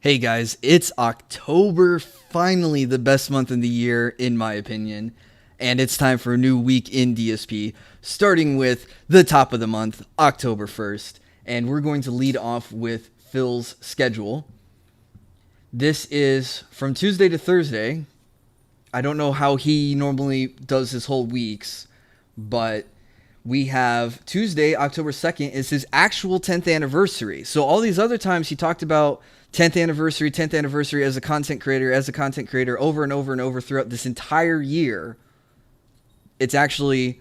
Hey guys, it's October, finally the best month in the year, in my opinion. And it's time for a new week in DSP, starting with the top of the month, October 1st. And we're going to lead off with Phil's schedule. This is from Tuesday to Thursday. I don't know how he normally does his whole weeks, but we have Tuesday, October 2nd, is his actual 10th anniversary. So all these other times he talked about 10th anniversary as a content creator over and over and over throughout this entire year. It's actually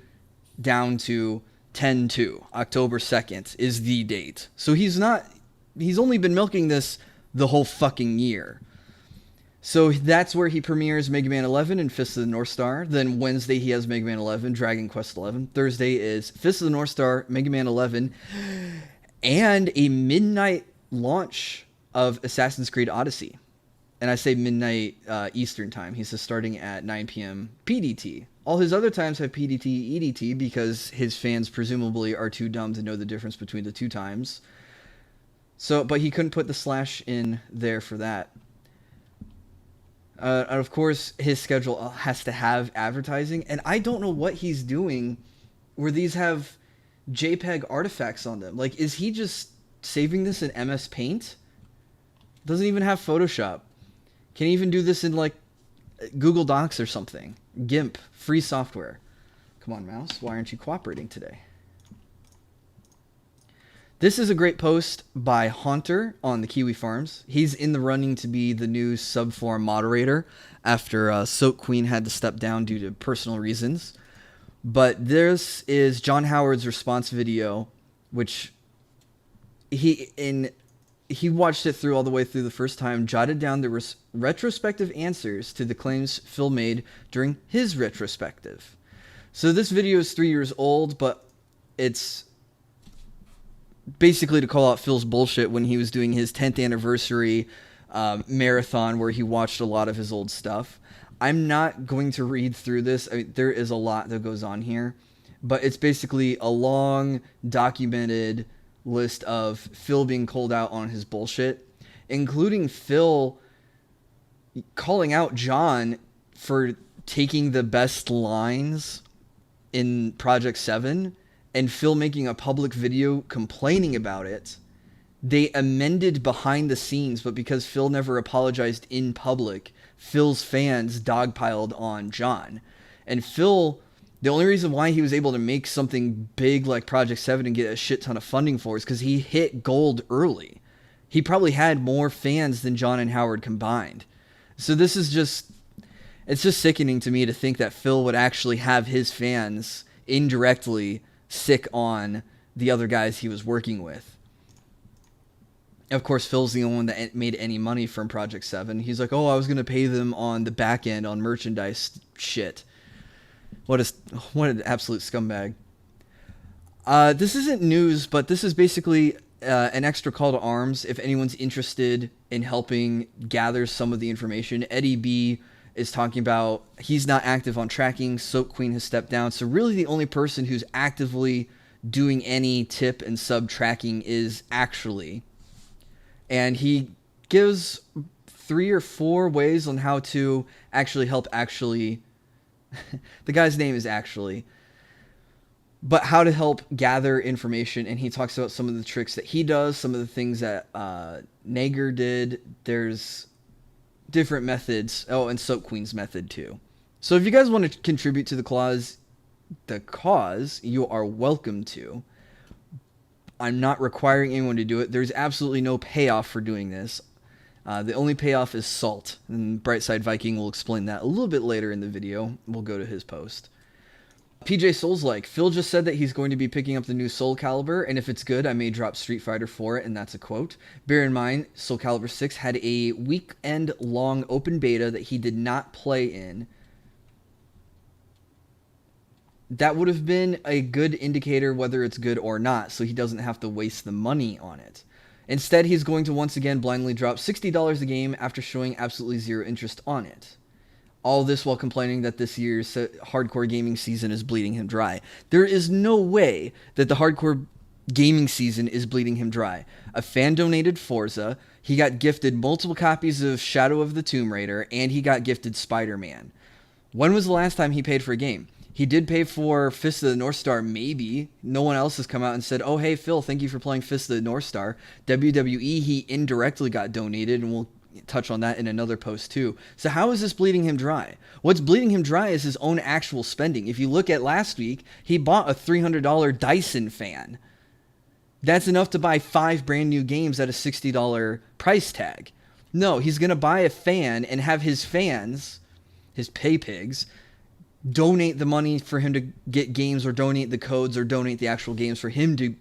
down to 10/2. October 2nd is the date. So he's only been milking this the whole fucking year. So that's where he premieres Mega Man 11 and Fist of the North Star. Then Wednesday he has Mega Man 11, Dragon Quest 11. Thursday is Fist of the North Star, Mega Man 11, and a midnight launch of Assassin's Creed Odyssey. And I say midnight Eastern time. He says starting at 9 p.m. PDT. All his other times have PDT, EDT because his fans presumably are too dumb to know the difference between the two times. So, but he couldn't put the slash in there for that. And of course, his schedule has to have advertising, and I don't know what he's doing where these have JPEG artifacts on them. Like, is he just saving this in MS Paint? Doesn't even have Photoshop. Can he even do this in, like, Google Docs or something? GIMP, free software. Come on, mouse. Why aren't you cooperating today? This is a great post by Haunter on the Kiwi Farms. He's in the running to be the new subforum moderator after Soap Queen had to step down due to personal reasons. But this is John Howard's response video, which he watched it through all the way through the first time, jotted down the retrospective answers to the claims Phil made during his retrospective. So this video is 3 years old, but it's basically to call out Phil's bullshit when he was doing his 10th anniversary marathon where he watched a lot of his old stuff. I'm not going to read through this. I mean, there is a lot that goes on here, but it's basically a long documented list of Phil being called out on his bullshit, including Phil calling out John for taking the best lines in Project 7 and Phil making a public video complaining about it. They amended behind the scenes, but because Phil never apologized in public, Phil's fans dogpiled on John. And Phil, the only reason why he was able to make something big like Project 7 and get a shit ton of funding for is because he hit gold early. He probably had more fans than John and Howard combined. So this is it's just sickening to me to think that Phil would actually have his fans indirectly sick on the other guys he was working with. Of course, Phil's the only one that made any money from Project 7. He's like, oh, I was going to pay them on the back end on merchandise shit. What an absolute scumbag. This isn't news, but this is basically an extra call to arms if anyone's interested in helping gather some of the information. Eddie B is talking about he's not active on tracking. Soap Queen has stepped down. So really the only person who's actively doing any tip and sub tracking is Actually. And he gives 3 or 4 ways on how to actually help Actually. The guy's name is Actually. But how to help gather information. And he talks about some of the tricks that he does, some of the things that Nager did. There's different methods. Oh, and Soap Queen's method too. So if you guys want to contribute to the cause, you are welcome to. I'm not requiring anyone to do it. There's absolutely no payoff for doing this. The only payoff is salt. And Brightside Viking will explain that a little bit later in the video. We'll go to his post. PJ Souls like, Phil just said that he's going to be picking up the new Soul Calibur, and if it's good, I may drop Street Fighter for it, and that's a quote. Bear in mind, Soul Calibur 6 had a weekend-long open beta that he did not play in. That would have been a good indicator whether it's good or not, so he doesn't have to waste the money on it. Instead, he's going to once again blindly drop $60 a game after showing absolutely zero interest on it. All this while complaining that this year's hardcore gaming season is bleeding him dry. There is no way that the hardcore gaming season is bleeding him dry. A fan donated Forza. He got gifted multiple copies of Shadow of the Tomb Raider, and he got gifted Spider-Man. When was the last time he paid for a game? He did pay for Fist of the North Star, maybe. No one else has come out and said, oh, hey, Phil, thank you for playing Fist of the North Star. WWE, he indirectly got donated, and we'll touch on that in another post too. So how is this bleeding him dry? What's bleeding him dry is his own actual spending. If you look at last week, he bought a $300 Dyson fan. That's enough to buy 5 brand new games at a $60 price tag. No, he's going to buy a fan and have his fans, his pay pigs, donate the money for him to get games, or donate the codes, or donate the actual games for him to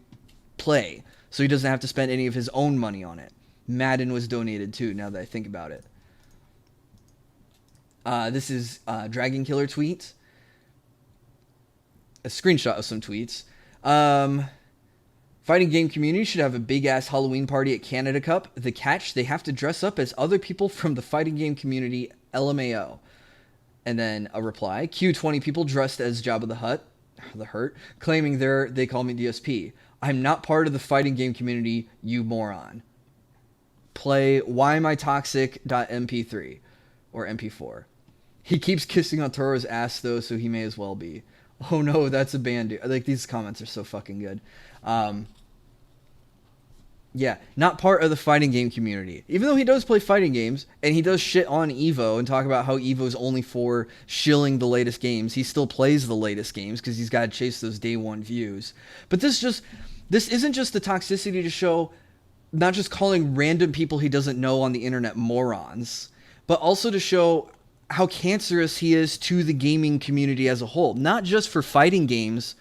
play, so he doesn't have to spend any of his own money on it. Madden was donated too, now that I think about it. This is Dragon Killer tweet. A screenshot of some tweets. Fighting game community should have a big-ass Halloween party at Canada Cup. The catch, they have to dress up as other people from the fighting game community, LMAO. And then a reply. Cue 20 people dressed as Jabba the Hutt, claiming they call me DSP. I'm not part of the fighting game community, you moron. Play Why Am I Toxic.mp3 or MP4. He keeps kissing on Toro's ass though, so he may as well be. Oh no, that's a band. Like, these comments are so fucking good. Yeah, not part of the fighting game community. Even though he does play fighting games, and he does shit on Evo and talk about how Evo's only for shilling the latest games, he still plays the latest games because he's got to chase those day one views. But this isn't just the toxicity to show, not just calling random people he doesn't know on the internet morons, but also to show how cancerous he is to the gaming community as a whole. Not just for fighting games,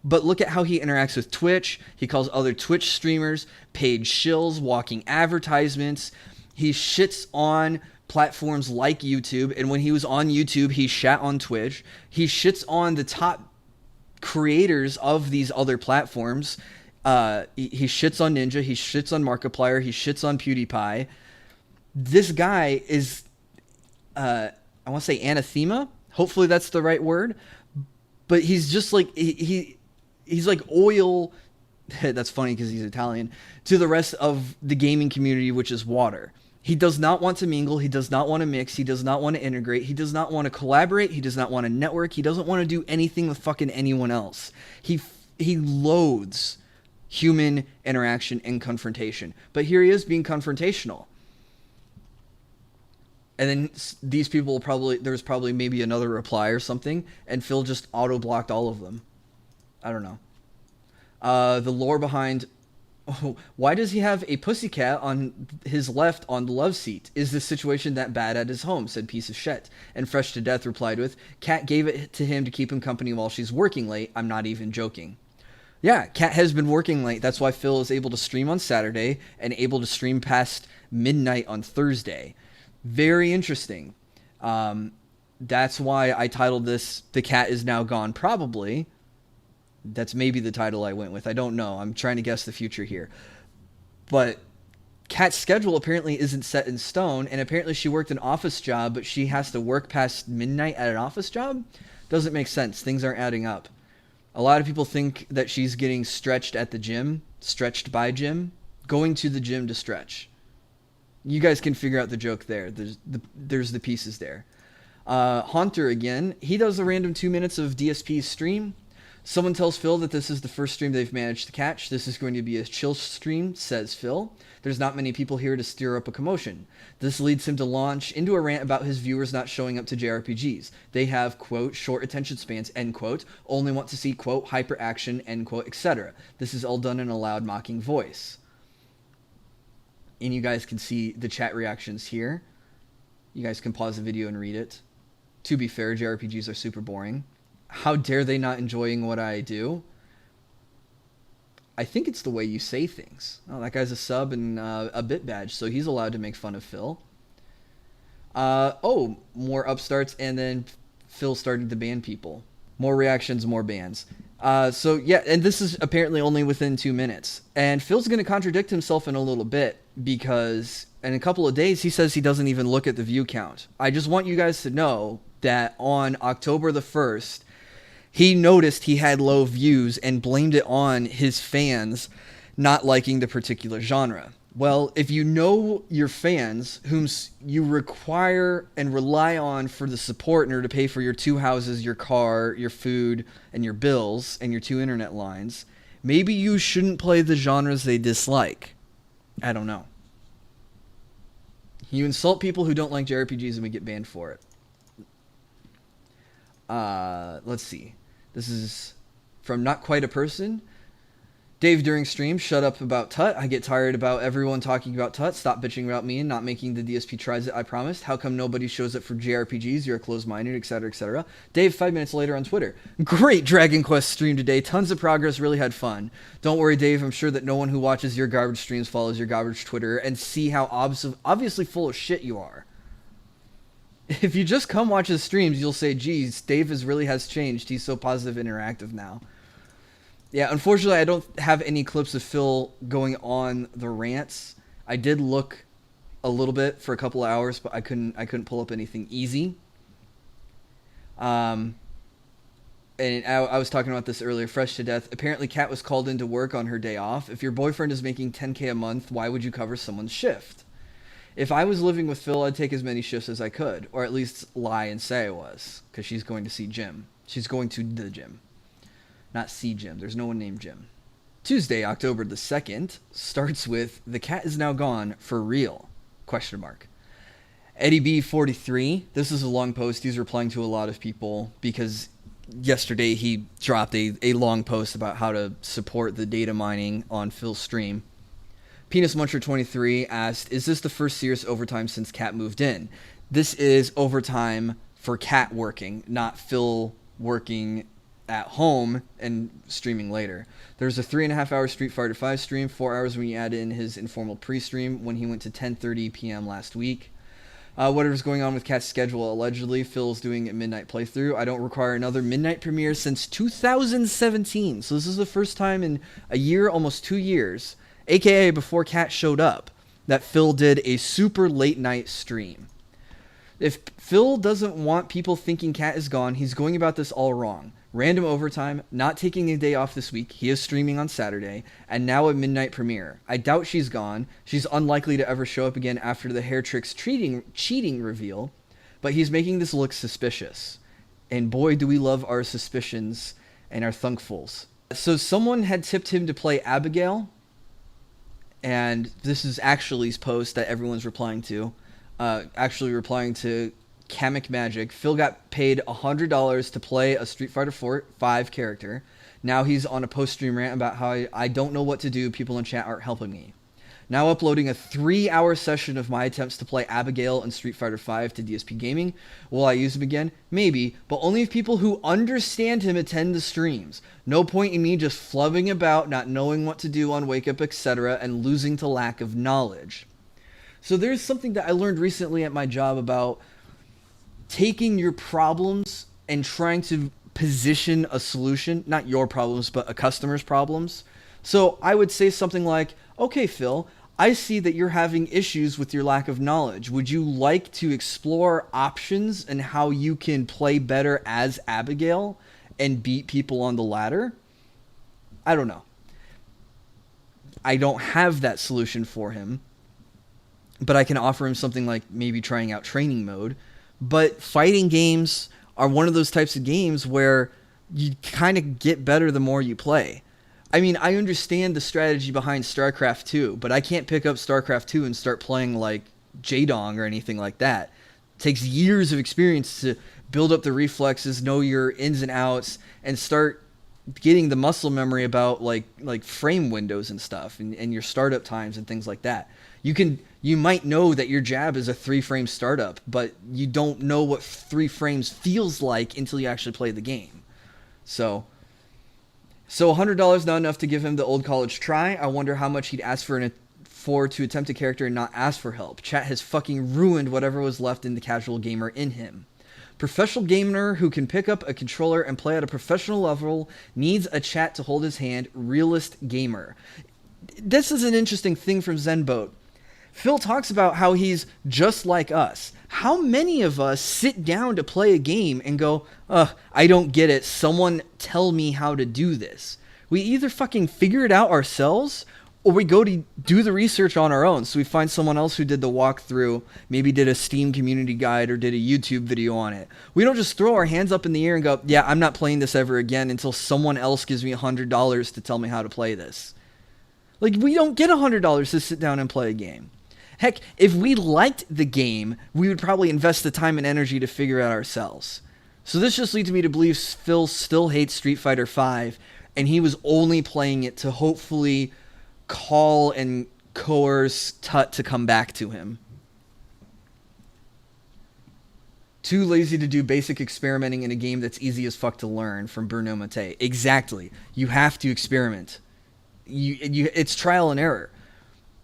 but look at how he interacts with Twitch. He calls other Twitch streamers paid shills, walking advertisements. He shits on platforms like YouTube. And when he was on YouTube, he shat on Twitch. He shits on the top creators of these other platforms. He shits on Ninja. He shits on Markiplier. He shits on PewDiePie. This guy is, I want to say anathema. Hopefully that's the right word. But he's just like, he's like oil, that's funny because he's Italian, to the rest of the gaming community, which is water. He does not want to mingle. He does not want to mix. He does not want to integrate. He does not want to collaborate. He does not want to network. He doesn't want to do anything with fucking anyone else. He loathes human interaction and confrontation. But here he is being confrontational. And then these people there's probably maybe another reply or something, and Phil just auto-blocked all of them. I don't know. The lore behind, why does he have a pussycat on his left on the love seat? Is this situation that bad at his home? Said piece of shit. And Fresh to Death replied with, Cat gave it to him to keep him company while she's working late. I'm not even joking. Yeah, Cat has been working late. That's why Phil is able to stream on Saturday and able to stream past midnight on Thursday. Very interesting. That's why I titled this, The Cat Is Now Gone, probably. That's maybe the title I went with. I don't know. I'm trying to guess the future here. But Kat's schedule apparently isn't set in stone, and apparently she worked an office job, but she has to work past midnight at an office job? Doesn't make sense. Things aren't adding up. A lot of people think that she's getting stretched at the gym, stretched by gym, going to the gym to stretch. You guys can figure out the joke there. There's the pieces there. Haunter again. He does a random 2 minutes of DSP's stream. Someone tells Phil that this is the first stream they've managed to catch. This is going to be a chill stream, says Phil. There's not many people here to stir up a commotion. This leads him to launch into a rant about his viewers not showing up to JRPGs. They have, quote, short attention spans, end quote, only want to see, quote, hyper action, end quote, etc. This is all done in a loud mocking voice. And you guys can see the chat reactions here. You guys can pause the video and read it. To be fair, JRPGs are super boring. How dare they not enjoying what I do? I think it's the way you say things. Oh, that guy's a sub and a bit badge, so he's allowed to make fun of Phil. More upstarts, and then Phil starting to ban people. More reactions, more bans. Yeah, and this is apparently only within 2 minutes. And Phil's going to contradict himself in a little bit, because in a couple of days he says he doesn't even look at the view count. I just want you guys to know that on October the 1st, He noticed he had low views and blamed it on his fans not liking the particular genre. Well, if you know your fans, whom you require and rely on for the support in order to pay for your 2 houses, your car, your food, and your bills, and your 2 internet lines, maybe you shouldn't play the genres they dislike. I don't know. You insult people who don't like JRPGs and we get banned for it. Let's see. This is from Not Quite a Person. Dave, during stream, shut up about Tut. I get tired about everyone talking about Tut. Stop bitching about me and not making the DSP tries it I promised. How come nobody shows up for JRPGs? You're closed-minded, etc., etc. Dave, 5 minutes later on Twitter. Great Dragon Quest stream today. Tons of progress. Really had fun. Don't worry, Dave. I'm sure that no one who watches your garbage streams follows your garbage Twitter and see how obviously full of shit you are. If you just come watch his streams, you'll say, geez, Dave really has changed. He's so positive and interactive now. Yeah, unfortunately, I don't have any clips of Phil going on the rants. I did look a little bit for a couple of hours, but I couldn't pull up anything easy. And I was talking about this earlier, fresh to death. Apparently, Kat was called into work on her day off. If your boyfriend is making $10K a month, why would you cover someone's shift? If I was living with Phil, I'd take as many shifts as I could, or at least lie and say I was, because she's going to see Jim. She's going to the gym. Not see Jim. There's no one named Jim. Tuesday, October the 2nd, starts with, the cat is now gone for real? Question mark. Eddie B 43. This is a long post. He's replying to a lot of people because yesterday he dropped a long post about how to support the data mining on Phil's stream. Penis Muncher 23 asked, is this the first serious overtime since Cat moved in? This is overtime for Cat working, not Phil working at home and streaming later. There's a 3.5 hour Street Fighter 5 stream, 4 hours when you add in his informal pre-stream when he went to 10:30 p.m. last week. Whatever's going on with Cat's schedule, allegedly Phil's doing a midnight playthrough. I don't require another midnight premiere since 2017, so this is the first time in a year, almost 2 years, aka before Cat showed up, that Phil did a super late night stream. If Phil doesn't want people thinking Cat is gone, he's going about this all wrong. Random overtime, not taking a day off this week, he is streaming on Saturday, and now a midnight premiere. I doubt she's gone. She's unlikely to ever show up again after the Hair Tricks cheating reveal, but he's making this look suspicious. And boy, do we love our suspicions and our thunkfuls. So someone had tipped him to play Abigail, and this is Actually's post that everyone's replying to. Actually replying to Kamek Magic. Phil got paid $100 to play a Street Fighter 5 character. Now he's on a post-stream rant about how I don't know what to do. People in chat aren't helping me. Now uploading a 3-hour session of my attempts to play Abigail in Street Fighter 5 to DSP Gaming. Will I use him again? Maybe, but only if people who understand him attend the streams. No point in me just flubbing about, not knowing what to do on Wake Up, etc., and losing to lack of knowledge. So there's something that I learned recently at my job about taking your problems and trying to position a solution, not your problems, but a customer's problems. So I would say something like, okay, Phil, I see that you're having issues with your lack of knowledge. Would you like to explore options and how you can play better as Abigail and beat people on the ladder? I don't know. I don't have that solution for him, but I can offer him something like maybe trying out training mode. But fighting games are one of those types of games where you kind of get better the more you play. I mean, I understand the strategy behind StarCraft 2, but I can't pick up StarCraft 2 and start playing like Jaedong or anything like that. It takes years of experience to build up the reflexes, know your ins and outs, and start getting the muscle memory about like frame windows and stuff and your startup times and things like that. You might know that your jab is a 3-frame startup, but you don't know what 3 frames feels like until you actually play the game. So $100 not enough to give him the old college try. I wonder how much he'd ask to attempt a character and not ask for help. Chat has fucking ruined whatever was left in the casual gamer in him. Professional gamer who can pick up a controller and play at a professional level needs a chat to hold his hand. Realist gamer. This is an interesting thing from Zenboat. Phil talks about how he's just like us. How many of us sit down to play a game and go, I don't get it. Someone tell me how to do this. We either fucking figure it out ourselves or we go to do the research on our own. So we find someone else who did the walkthrough, maybe did a Steam community guide or did a YouTube video on it. We don't just throw our hands up in the air and go, yeah, I'm not playing this ever again until someone else gives me $100 to tell me how to play this. Like, we don't get $100 to sit down and play a game. Heck, if we liked the game, we would probably invest the time and energy to figure it out ourselves. So this just leads me to believe Phil still hates Street Fighter V, and he was only playing it to hopefully call and coerce Tut to come back to him. Too lazy to do basic experimenting in a game that's easy as fuck to learn, from Bruno Mattei. Exactly. You have to experiment. It's trial and error.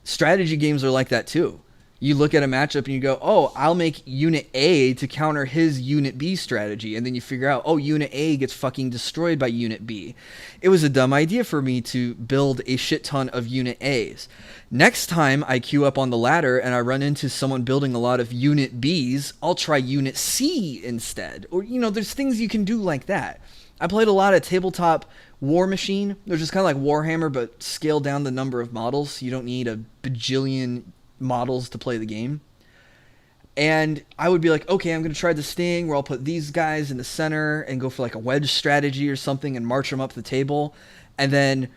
Strategy games are like that too. You look at a matchup and you go, oh, I'll make Unit A to counter his Unit B strategy. And then you figure out, oh, Unit A gets fucking destroyed by Unit B. It was a dumb idea for me to build a shit ton of Unit A's. Next time I queue up on the ladder and I run into someone building a lot of Unit B's, I'll try Unit C instead. Or, there's things you can do like that. I played a lot of tabletop War Machine, which is kind of like Warhammer, but scaled down the number of models. You don't need a bajillion models to play the game. And I would be like, okay, I'm going to try this thing where I'll put these guys in the center and go for like a wedge strategy or something and march them up the table. And then,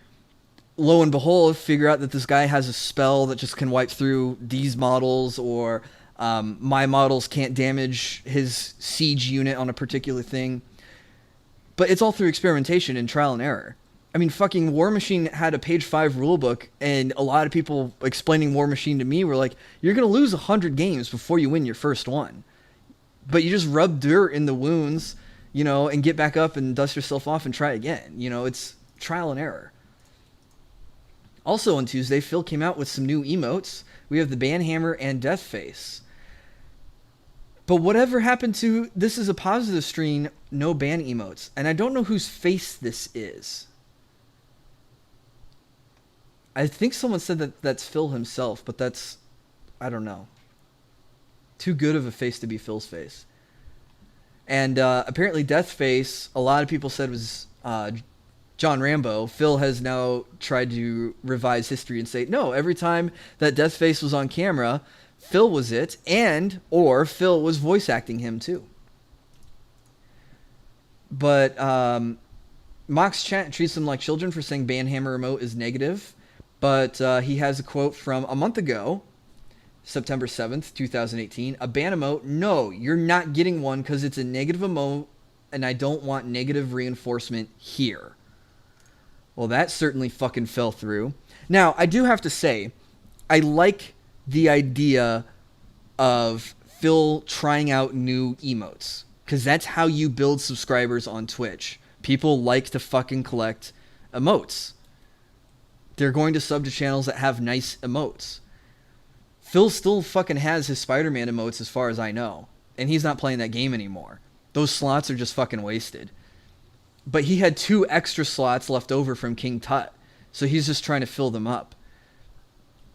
lo and behold, figure out that this guy has a spell that just can wipe through these models, or my models can't damage his siege unit on a particular thing. But it's all through experimentation and trial and error. I mean, fucking War Machine had a page 5 rulebook, and a lot of people explaining War Machine to me were like, you're going to lose 100 games before you win your first one. But you just rub dirt in the wounds, and get back up and dust yourself off and try again. It's trial and error. Also on Tuesday, Phil came out with some new emotes. We have the Banhammer and Death Face. But whatever happened to this is a positive stream, no ban emotes. And I don't know whose face this is. I think someone said that that's Phil himself, but I don't know. Too good of a face to be Phil's face. And apparently Death Face, a lot of people said was John Rambo. Phil has now tried to revise history and say, no, every time that Death Face was on camera, Phil was it, or Phil was voice acting him too. But Mox Chat treats them like children for saying Banhammer emote is negative. But he has a quote from a month ago, September 7th, 2018. A ban emote? No, you're not getting one because it's a negative emote, and I don't want negative reinforcement here. Well, that certainly fucking fell through. Now, I do have to say, I like the idea of Phil trying out new emotes, because that's how you build subscribers on Twitch. People like to fucking collect emotes. They're going to sub to channels that have nice emotes. Phil still fucking has his Spider-Man emotes as far as I know, and he's not playing that game anymore. Those slots are just fucking wasted. But he had 2 extra slots left over from King Tut, so he's just trying to fill them up.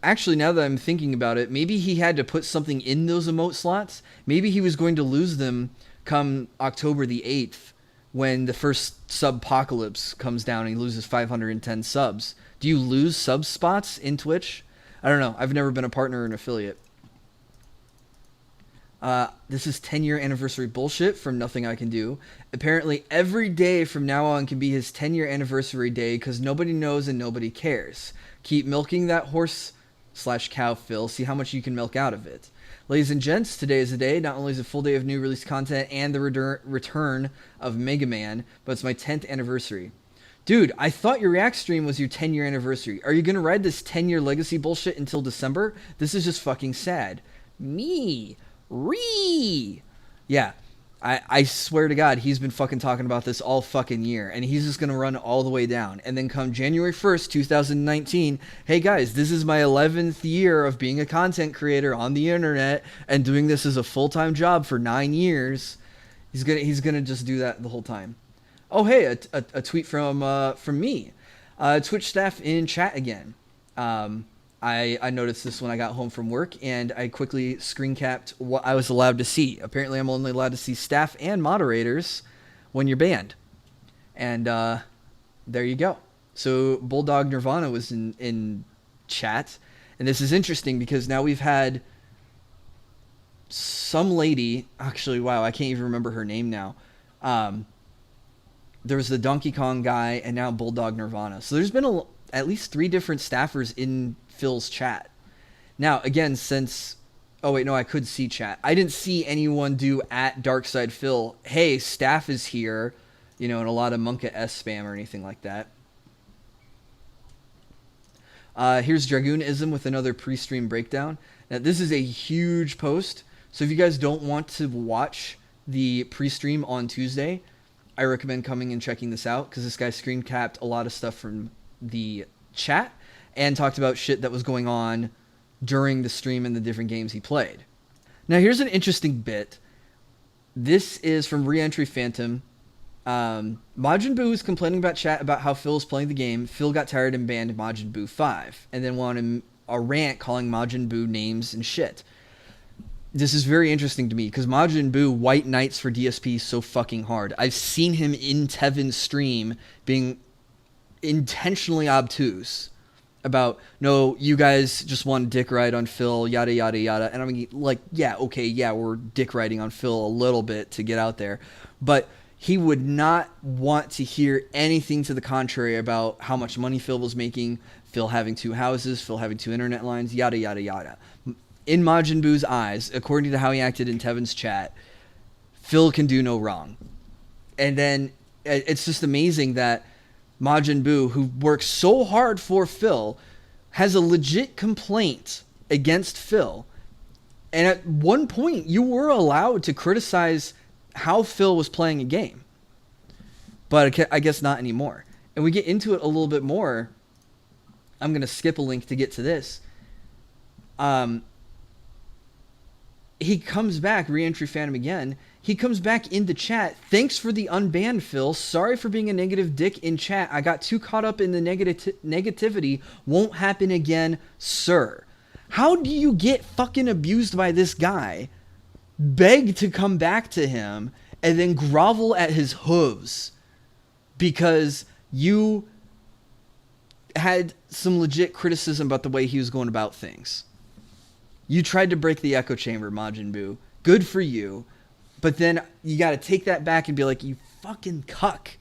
Actually, now that I'm thinking about it, maybe he had to put something in those emote slots. Maybe he was going to lose them come October the 8th, when the first subpocalypse comes down and he loses 510 subs. Do you lose sub spots in Twitch? I don't know. I've never been a partner or an affiliate. This is 10-year anniversary bullshit from Nothing I Can Do. Apparently, every day from now on can be his 10-year anniversary day because nobody knows and nobody cares. Keep milking that horse/cow, Phil. See how much you can milk out of it. Ladies and gents, today is the day. Not only is a full day of new release content and the return of Mega Man, but it's my 10th anniversary. Dude, I thought your React stream was your 10-year anniversary. Are you going to ride this 10-year legacy bullshit until December? This is just fucking sad. Yeah, I swear to God, he's been fucking talking about this all fucking year, and he's just going to run all the way down. And then come January 1st, 2019, hey guys, this is my 11th year of being a content creator on the internet and doing this as a full-time job for 9 years. He's gonna just do that the whole time. Oh, hey, a tweet from me. Twitch staff in chat again. I noticed this when I got home from work, and I quickly screen capped what I was allowed to see. Apparently, I'm only allowed to see staff and moderators when you're banned. And there you go. So Bulldog Nirvana was in chat. And this is interesting because now we've had some lady, actually, wow, I can't even remember her name now. There was the Donkey Kong guy and now Bulldog Nirvana. So there's been at least 3 different staffers in Phil's chat. Now, again, since... Oh, wait, no, I could see chat. I didn't see anyone do at Darkside Phil, hey, staff is here, you know, and a lot of Monka S spam or anything like that. Here's Dragoonism with another pre-stream breakdown. Now, this is a huge post, so if you guys don't want to watch the pre-stream on Tuesday, I recommend coming and checking this out, because this guy screen capped a lot of stuff from the chat and talked about shit that was going on during the stream and the different games he played. Now, here's an interesting bit. This is from Reentry Phantom. Majin Buu is complaining about chat about how Phil is playing the game. Phil got tired and banned Majin Buu 5, and then wanted a rant calling Majin Buu names and shit. This is very interesting to me, because Majin Buu white knights for DSP so fucking hard. I've seen him in Tevin's stream being intentionally obtuse about, no, you guys just want to dick ride on Phil, yada, yada, yada. And I mean, like, yeah, okay, yeah, we're dick riding on Phil a little bit to get out there. But he would not want to hear anything to the contrary about how much money Phil was making, Phil having 2 houses, Phil having 2 internet lines, yada, yada, yada. In Majin Buu's eyes, according to how he acted in Tevin's chat, Phil can do no wrong. And then it's just amazing that Majin Buu, who works so hard for Phil, has a legit complaint against Phil. And at one point, you were allowed to criticize how Phil was playing a game. But I guess not anymore. And we get into it a little bit more. I'm going to skip a link to get to this. He comes back, Reentry Phantom again. He comes back into chat. Thanks for the unbanned, Phil. Sorry for being a negative dick in chat. I got too caught up in the negativity. Won't happen again, sir. How do you get fucking abused by this guy, beg to come back to him, and then grovel at his hooves because you had some legit criticism about the way he was going about things? You tried to break the echo chamber, Majin Buu. Good for you. But then you got to take that back and be like, you fucking cuck.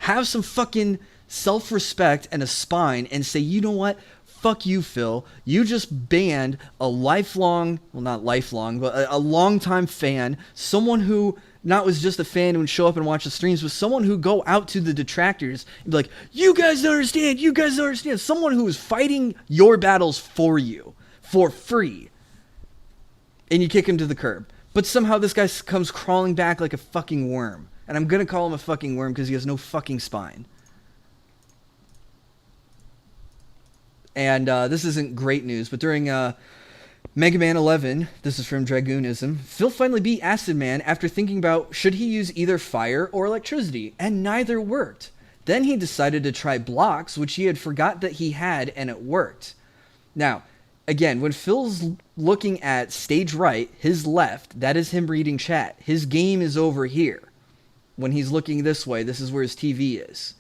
Have some fucking self-respect and a spine and say, you know what? Fuck you, Phil. You just banned a lifelong, well, not lifelong, but a long-time fan. Someone who not was just a fan who would show up and watch the streams, but someone who go out to the detractors and be like, you guys don't understand. You guys don't understand. Someone who is fighting your battles for you for free. And you kick him to the curb. But somehow this guy comes crawling back like a fucking worm. And I'm going to call him a fucking worm because he has no fucking spine. And this isn't great news, but during Mega Man 11, this is from Dragoonism, Phil finally beat Acid Man after thinking about should he use either fire or electricity, and neither worked. Then he decided to try blocks, which he had forgot that he had, and it worked. Now, again, when Phil's looking at stage right, his left, that is him reading chat. His game is over here. When he's looking this way, this is where his TV is.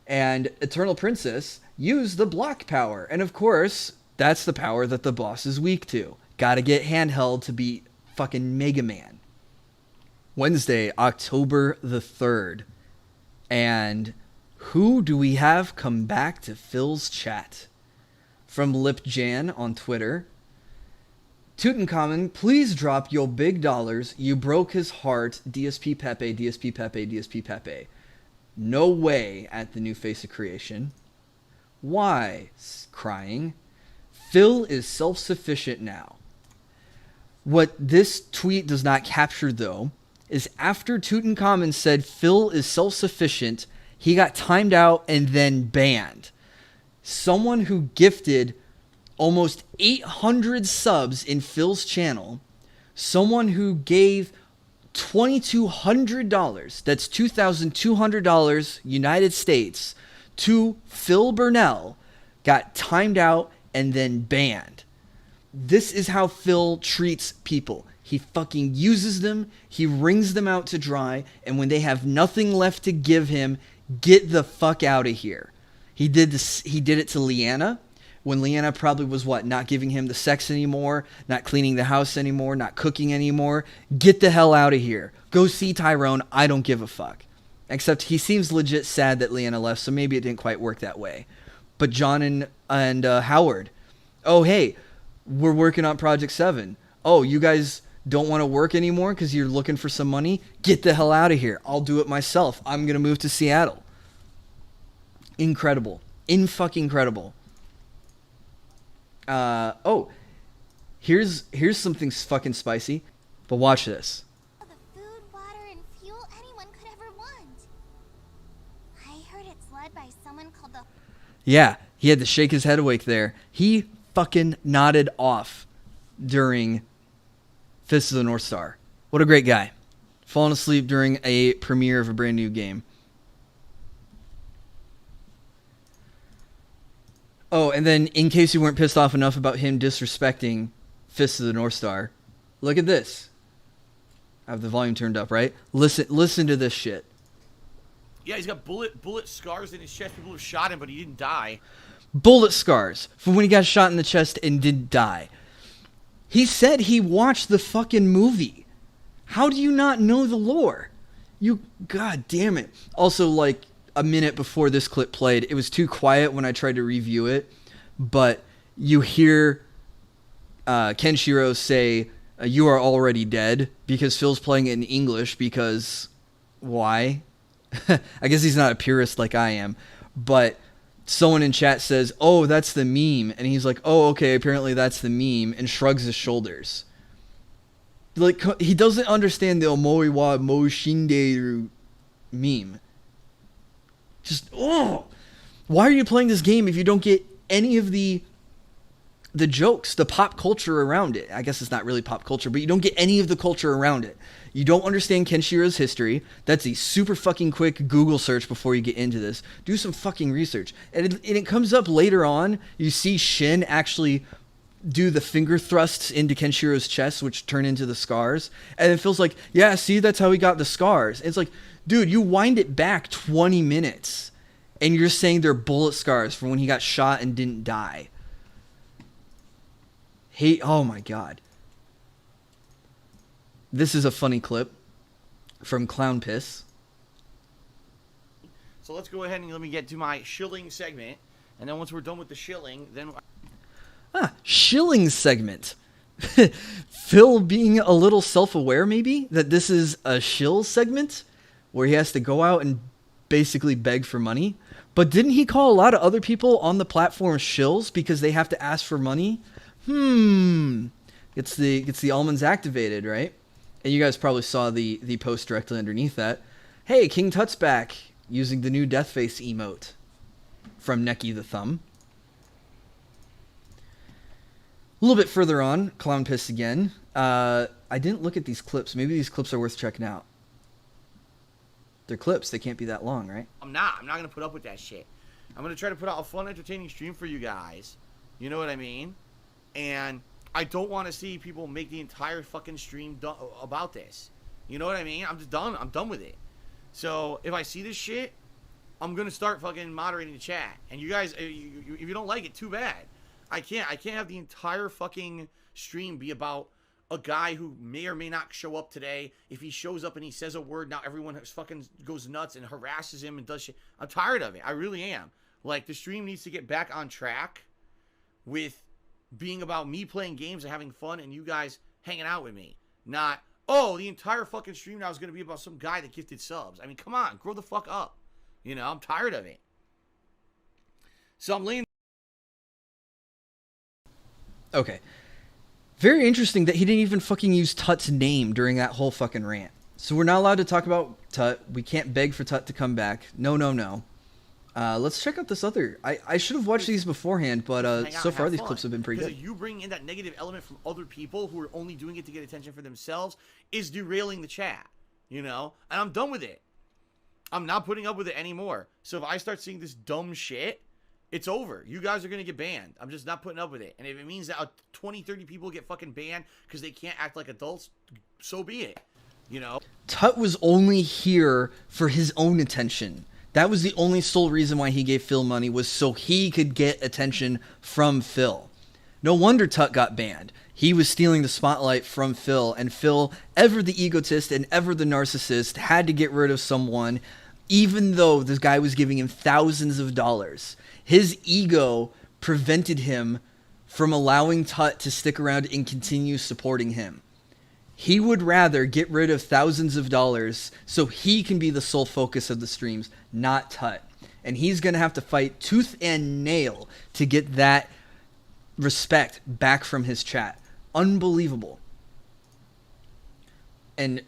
And Eternal Princess used the block power. And of course, that's the power that the boss is weak to. Gotta get handheld to beat fucking Mega Man. Wednesday, October the 3rd. And who do we have come back to Phil's chat? From Lip Jan on Twitter. Tutankhamun, please drop your big dollars. You broke his heart. DSP Pepe, DSP Pepe, DSP Pepe. No way at the new face of creation. Why? Crying. Phil is self-sufficient now. What this tweet does not capture, though, is after Tutankhamun said Phil is self-sufficient, he got timed out and then banned. Someone who gifted almost 800 subs in Phil's channel, someone who gave $2,200, that's $2,200 United States, to Phil Burnell, got timed out and then banned. This is how Phil treats people. He fucking uses them, he wrings them out to dry, and when they have nothing left to give him, get the fuck out of here. He did it to Leanna, when Leanna probably was not giving him the sex anymore, not cleaning the house anymore, not cooking anymore. Get the hell out of here. Go see Tyrone, I don't give a fuck. Except he seems legit sad that Leanna left, so maybe it didn't quite work that way. But John and Howard, oh hey, we're working on Project 7. Oh, you guys don't want to work anymore because you're looking for some money? Get the hell out of here. I'll do it myself. I'm going to move to Seattle. Incredible. In-fucking-credible. Here's something fucking spicy, but watch this. The food, water, and fuel anyone could ever want. I heard it's led by someone called the... Yeah, he had to shake his head awake there. He fucking nodded off during Fist of the North Star. What a great guy. Falling asleep during a premiere of a brand new game. Oh, and then in case you weren't pissed off enough about him disrespecting Fist of the North Star, look at this. I have the volume turned up, right? Listen to this shit. Yeah, he's got bullet scars in his chest. People have shot him, but he didn't die. Bullet scars from when he got shot in the chest and didn't die. He said he watched the fucking movie. How do you not know the lore? God damn it. Also, like, a minute before this clip played, it was too quiet when I tried to review it, but you hear Kenshiro say, you are already dead, because Phil's playing it in English, because why? I guess he's not a purist like I am, but someone in chat says, oh, that's the meme, and he's like, oh, okay, apparently that's the meme, and shrugs his shoulders. Like, he doesn't understand the Omoi wa Moshinderu meme. Just, oh, why are you playing this game if you don't get any of the jokes, the pop culture around it? I guess it's not really pop culture, but you don't get any of the culture around it. You don't understand Kenshiro's history. That's a super fucking quick Google search before you get into this. Do some fucking research. And it comes up later on. You see Shin actually do the finger thrusts into Kenshiro's chest, which turn into the scars. And it feels like, yeah, see, that's how he got the scars. It's like, dude, you wind it back 20 minutes, and you're saying they're bullet scars from when he got shot and didn't die. Oh my god. This is a funny clip from Clown Piss. So let's go ahead and let me get to my shilling segment, and then once we're done with the shilling, then... Shilling segment. Phil being a little self-aware, maybe, that this is a shill segment where he has to go out and basically beg for money. But didn't he call a lot of other people on the platform shills because they have to ask for money? Gets the almonds activated, right? And you guys probably saw the post directly underneath that. Hey, King Tut's back using the new Deathface emote from Neki the Thumb. A little bit further on, Clown Piss again. I didn't look at these clips. Maybe these clips are worth checking out. They're clips. They can't be that long, right? I'm not going to put up with that shit. I'm going to try to put out a fun, entertaining stream for you guys. You know what I mean? And I don't want to see people make the entire fucking stream about this. You know what I mean? I'm just done. I'm done with it. So if I see this shit, I'm going to start fucking moderating the chat. And you guys, if you don't like it, too bad. I can't have the entire fucking stream be about a guy who may or may not show up today. If he shows up and he says a word, now everyone fucking goes nuts and harasses him and does shit. I'm tired of it. I really am. Like, the stream needs to get back on track with being about me playing games and having fun and you guys hanging out with me. Not, oh, the entire fucking stream now is going to be about some guy that gifted subs. I mean, come on, grow the fuck up. You know, I'm tired of it. So I'm laying... Okay. Very interesting that he didn't even fucking use Tut's name during that whole fucking rant. So we're not allowed to talk about Tut. We can't beg for Tut to come back. No. Let's check out this other... I should have watched these beforehand, but so far these clips have been pretty good. Because you bring in that negative element from other people who are only doing it to get attention for themselves is derailing the chat, you know? And I'm done with it. I'm not putting up with it anymore. So if I start seeing this dumb shit, It's over. You guys are going to get banned. I'm just not putting up with it. And if it means that 20, 30 people get fucking banned because they can't act like adults, so be it. You know? Tut was only here for his own attention. That was the only sole reason why he gave Phil money, was so he could get attention from Phil. No wonder Tut got banned. He was stealing the spotlight from Phil, and Phil, ever the egotist and ever the narcissist, had to get rid of someone, even though this guy was giving him thousands of dollars. His ego prevented him from allowing Tut to stick around and continue supporting him. He would rather get rid of thousands of dollars so he can be the sole focus of the streams, not Tut. And he's going to have to fight tooth and nail to get that respect back from his chat. Unbelievable. And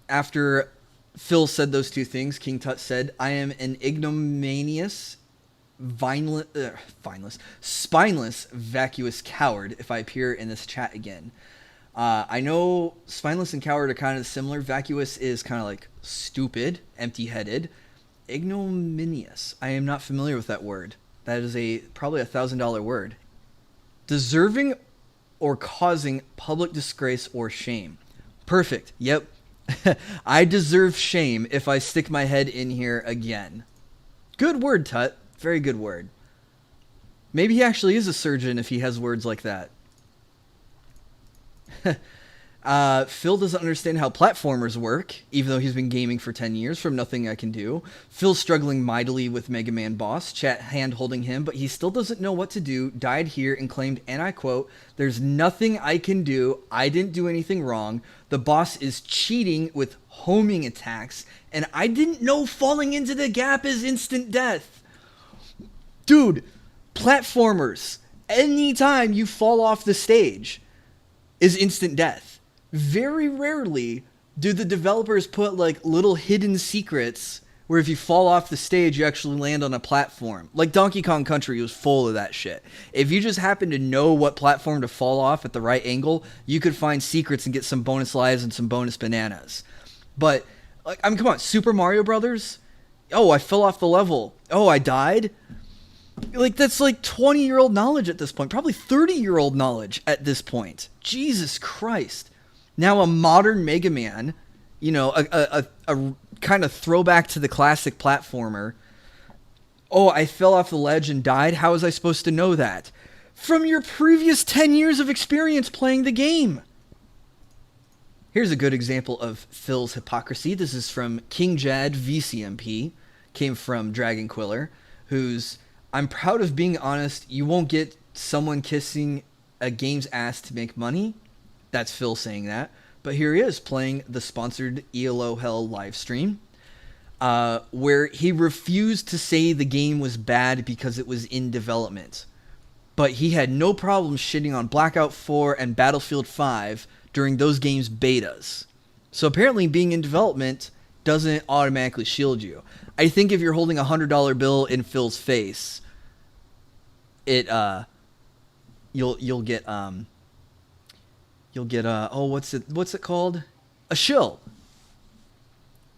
after Phil said those two things, King Tut said, "I am an ignominious, spineless, vacuous coward if I appear in this chat again." I know spineless and coward are kind of similar. Vacuous is kind of like stupid, empty-headed. Ignominious. I am not familiar with that word. That is probably $1,000 word. Deserving or causing public disgrace or shame. Perfect. Yep. I deserve shame if I stick my head in here again. Good word, Tut. Very good word. Maybe he actually is a surgeon if he has words like that. Phil doesn't understand how platformers work, even though he's been gaming for 10 years from Nothing I Can Do. Phil's struggling mightily with Mega Man Boss, chat hand-holding him, but he still doesn't know what to do, died here, and claimed, and I quote, "There's nothing I can do, I didn't do anything wrong, the boss is cheating with homing attacks, and I didn't know falling into the gap is instant death." Dude, platformers, anytime you fall off the stage is instant death. Very rarely do the developers put like little hidden secrets where if you fall off the stage, you actually land on a platform. Like Donkey Kong Country was full of that shit. If you just happen to know what platform to fall off at the right angle, you could find secrets and get some bonus lives and some bonus bananas. But, like, I mean, come on, Super Mario Brothers? Oh, I fell off the level. Oh, I died? Like, that's like 20-year-old knowledge at this point. Probably 30-year-old knowledge at this point. Jesus Christ. Now a modern Mega Man, you know, a kind of throwback to the classic platformer. Oh, I fell off the ledge and died? How was I supposed to know that? From your previous 10 years of experience playing the game. Here's a good example of Phil's hypocrisy. This is from King Jad VCMP. Came from Dragon Quiller, who's, "I'm proud of being honest. You won't get someone kissing a game's ass to make money." That's Phil saying that. But here he is playing the sponsored ELO Hell live stream, where he refused to say the game was bad because it was in development. But he had no problem shitting on Blackout 4 and Battlefield 5 during those games' betas. So apparently being in development doesn't automatically shield you. I think if you're holding a $100 bill in Phil's face, you'll get what's it called? A shill.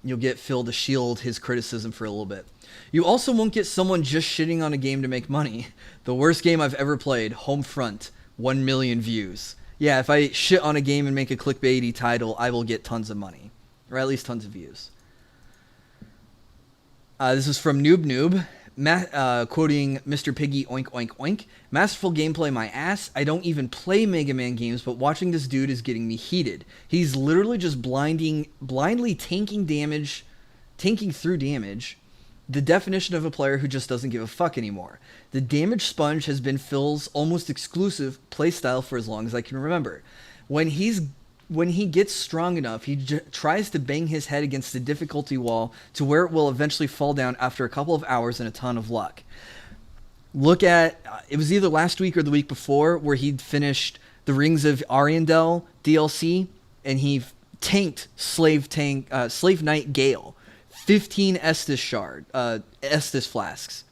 You'll get Phil to shield his criticism for a little bit. You also won't get someone just shitting on a game to make money. The worst game I've ever played, Homefront, 1 million views. Yeah, if I shit on a game and make a clickbaity title, I will get tons of money. Or at least tons of views. This is from Noob Noob. Quoting Mr. Piggy, oink, oink, oink. "Masterful gameplay, my ass. I don't even play Mega Man games, but watching this dude is getting me heated. He's literally just blindly tanking through damage. The definition of a player who just doesn't give a fuck anymore. The damage sponge has been Phil's almost exclusive playstyle for as long as I can remember. When he gets strong enough, he tries to bang his head against the difficulty wall to where it will eventually fall down after a couple of hours and a ton of luck." Look at, it was either last week or the week before, where he'd finished the Rings of Ariandel DLC, and he tanked Slave Knight Gale. 15 Estus flasks.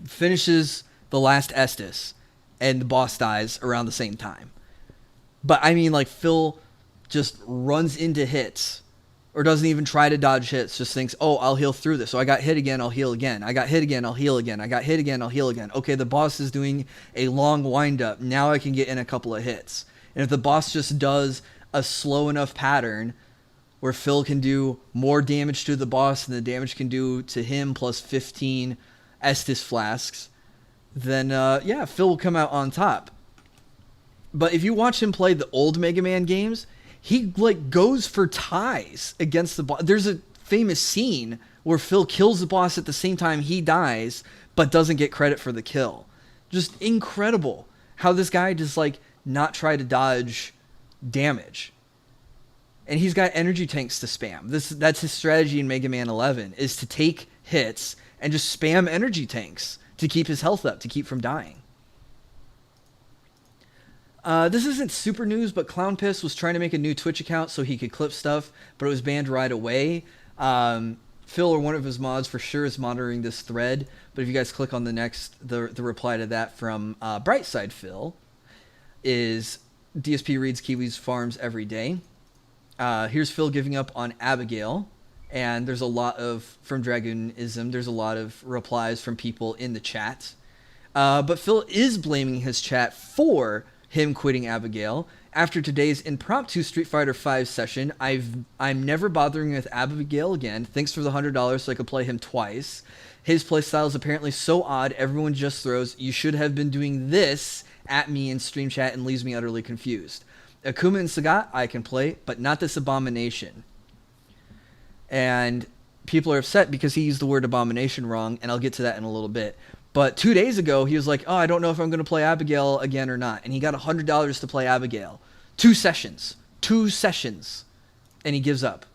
Finishes the last Estus, and the boss dies around the same time. But I mean, like, Phil just runs into hits or doesn't even try to dodge hits, just thinks, oh, I'll heal through this. So I got hit again, I'll heal again. I got hit again, I'll heal again. I got hit again, I'll heal again. Okay, the boss is doing a long wind-up. Now I can get in a couple of hits. And if the boss just does a slow enough pattern where Phil can do more damage to the boss than the damage can do to him plus 15 Estus flasks, then, yeah, Phil will come out on top. But if you watch him play the old Mega Man games, he like goes for ties against the boss. There's a famous scene where Phil kills the boss at the same time he dies, but doesn't get credit for the kill. Just incredible how this guy just like not try to dodge damage. And he's got energy tanks to spam. That's his strategy in Mega Man 11, is to take hits and just spam energy tanks to keep his health up, to keep from dying. This isn't super news, but Clown Piss was trying to make a new Twitch account so he could clip stuff, but it was banned right away. Phil, or one of his mods for sure, is monitoring this thread. But if you guys click on the reply to that from Brightside Phil, is DSP reads Kiwi's farms every day. Here's Phil giving up on Abigail. And there's a lot of, from Dragonism, there's a lot of replies from people in the chat. But Phil is blaming his chat for him quitting Abigail. After today's impromptu Street Fighter V session, I'm never bothering with Abigail again. Thanks for the $100 so I could play him twice. His playstyle is apparently so odd, everyone just throws, "You should have been doing this" at me in stream chat and leaves me utterly confused. Akuma and Sagat, I can play, but not this abomination. And people are upset because he used the word abomination wrong, and I'll get to that in a little bit. But 2 days ago, he was like, oh, I don't know if I'm going to play Abigail again or not. And he got $100 to play Abigail. 2 sessions. 2 sessions. And he gives up.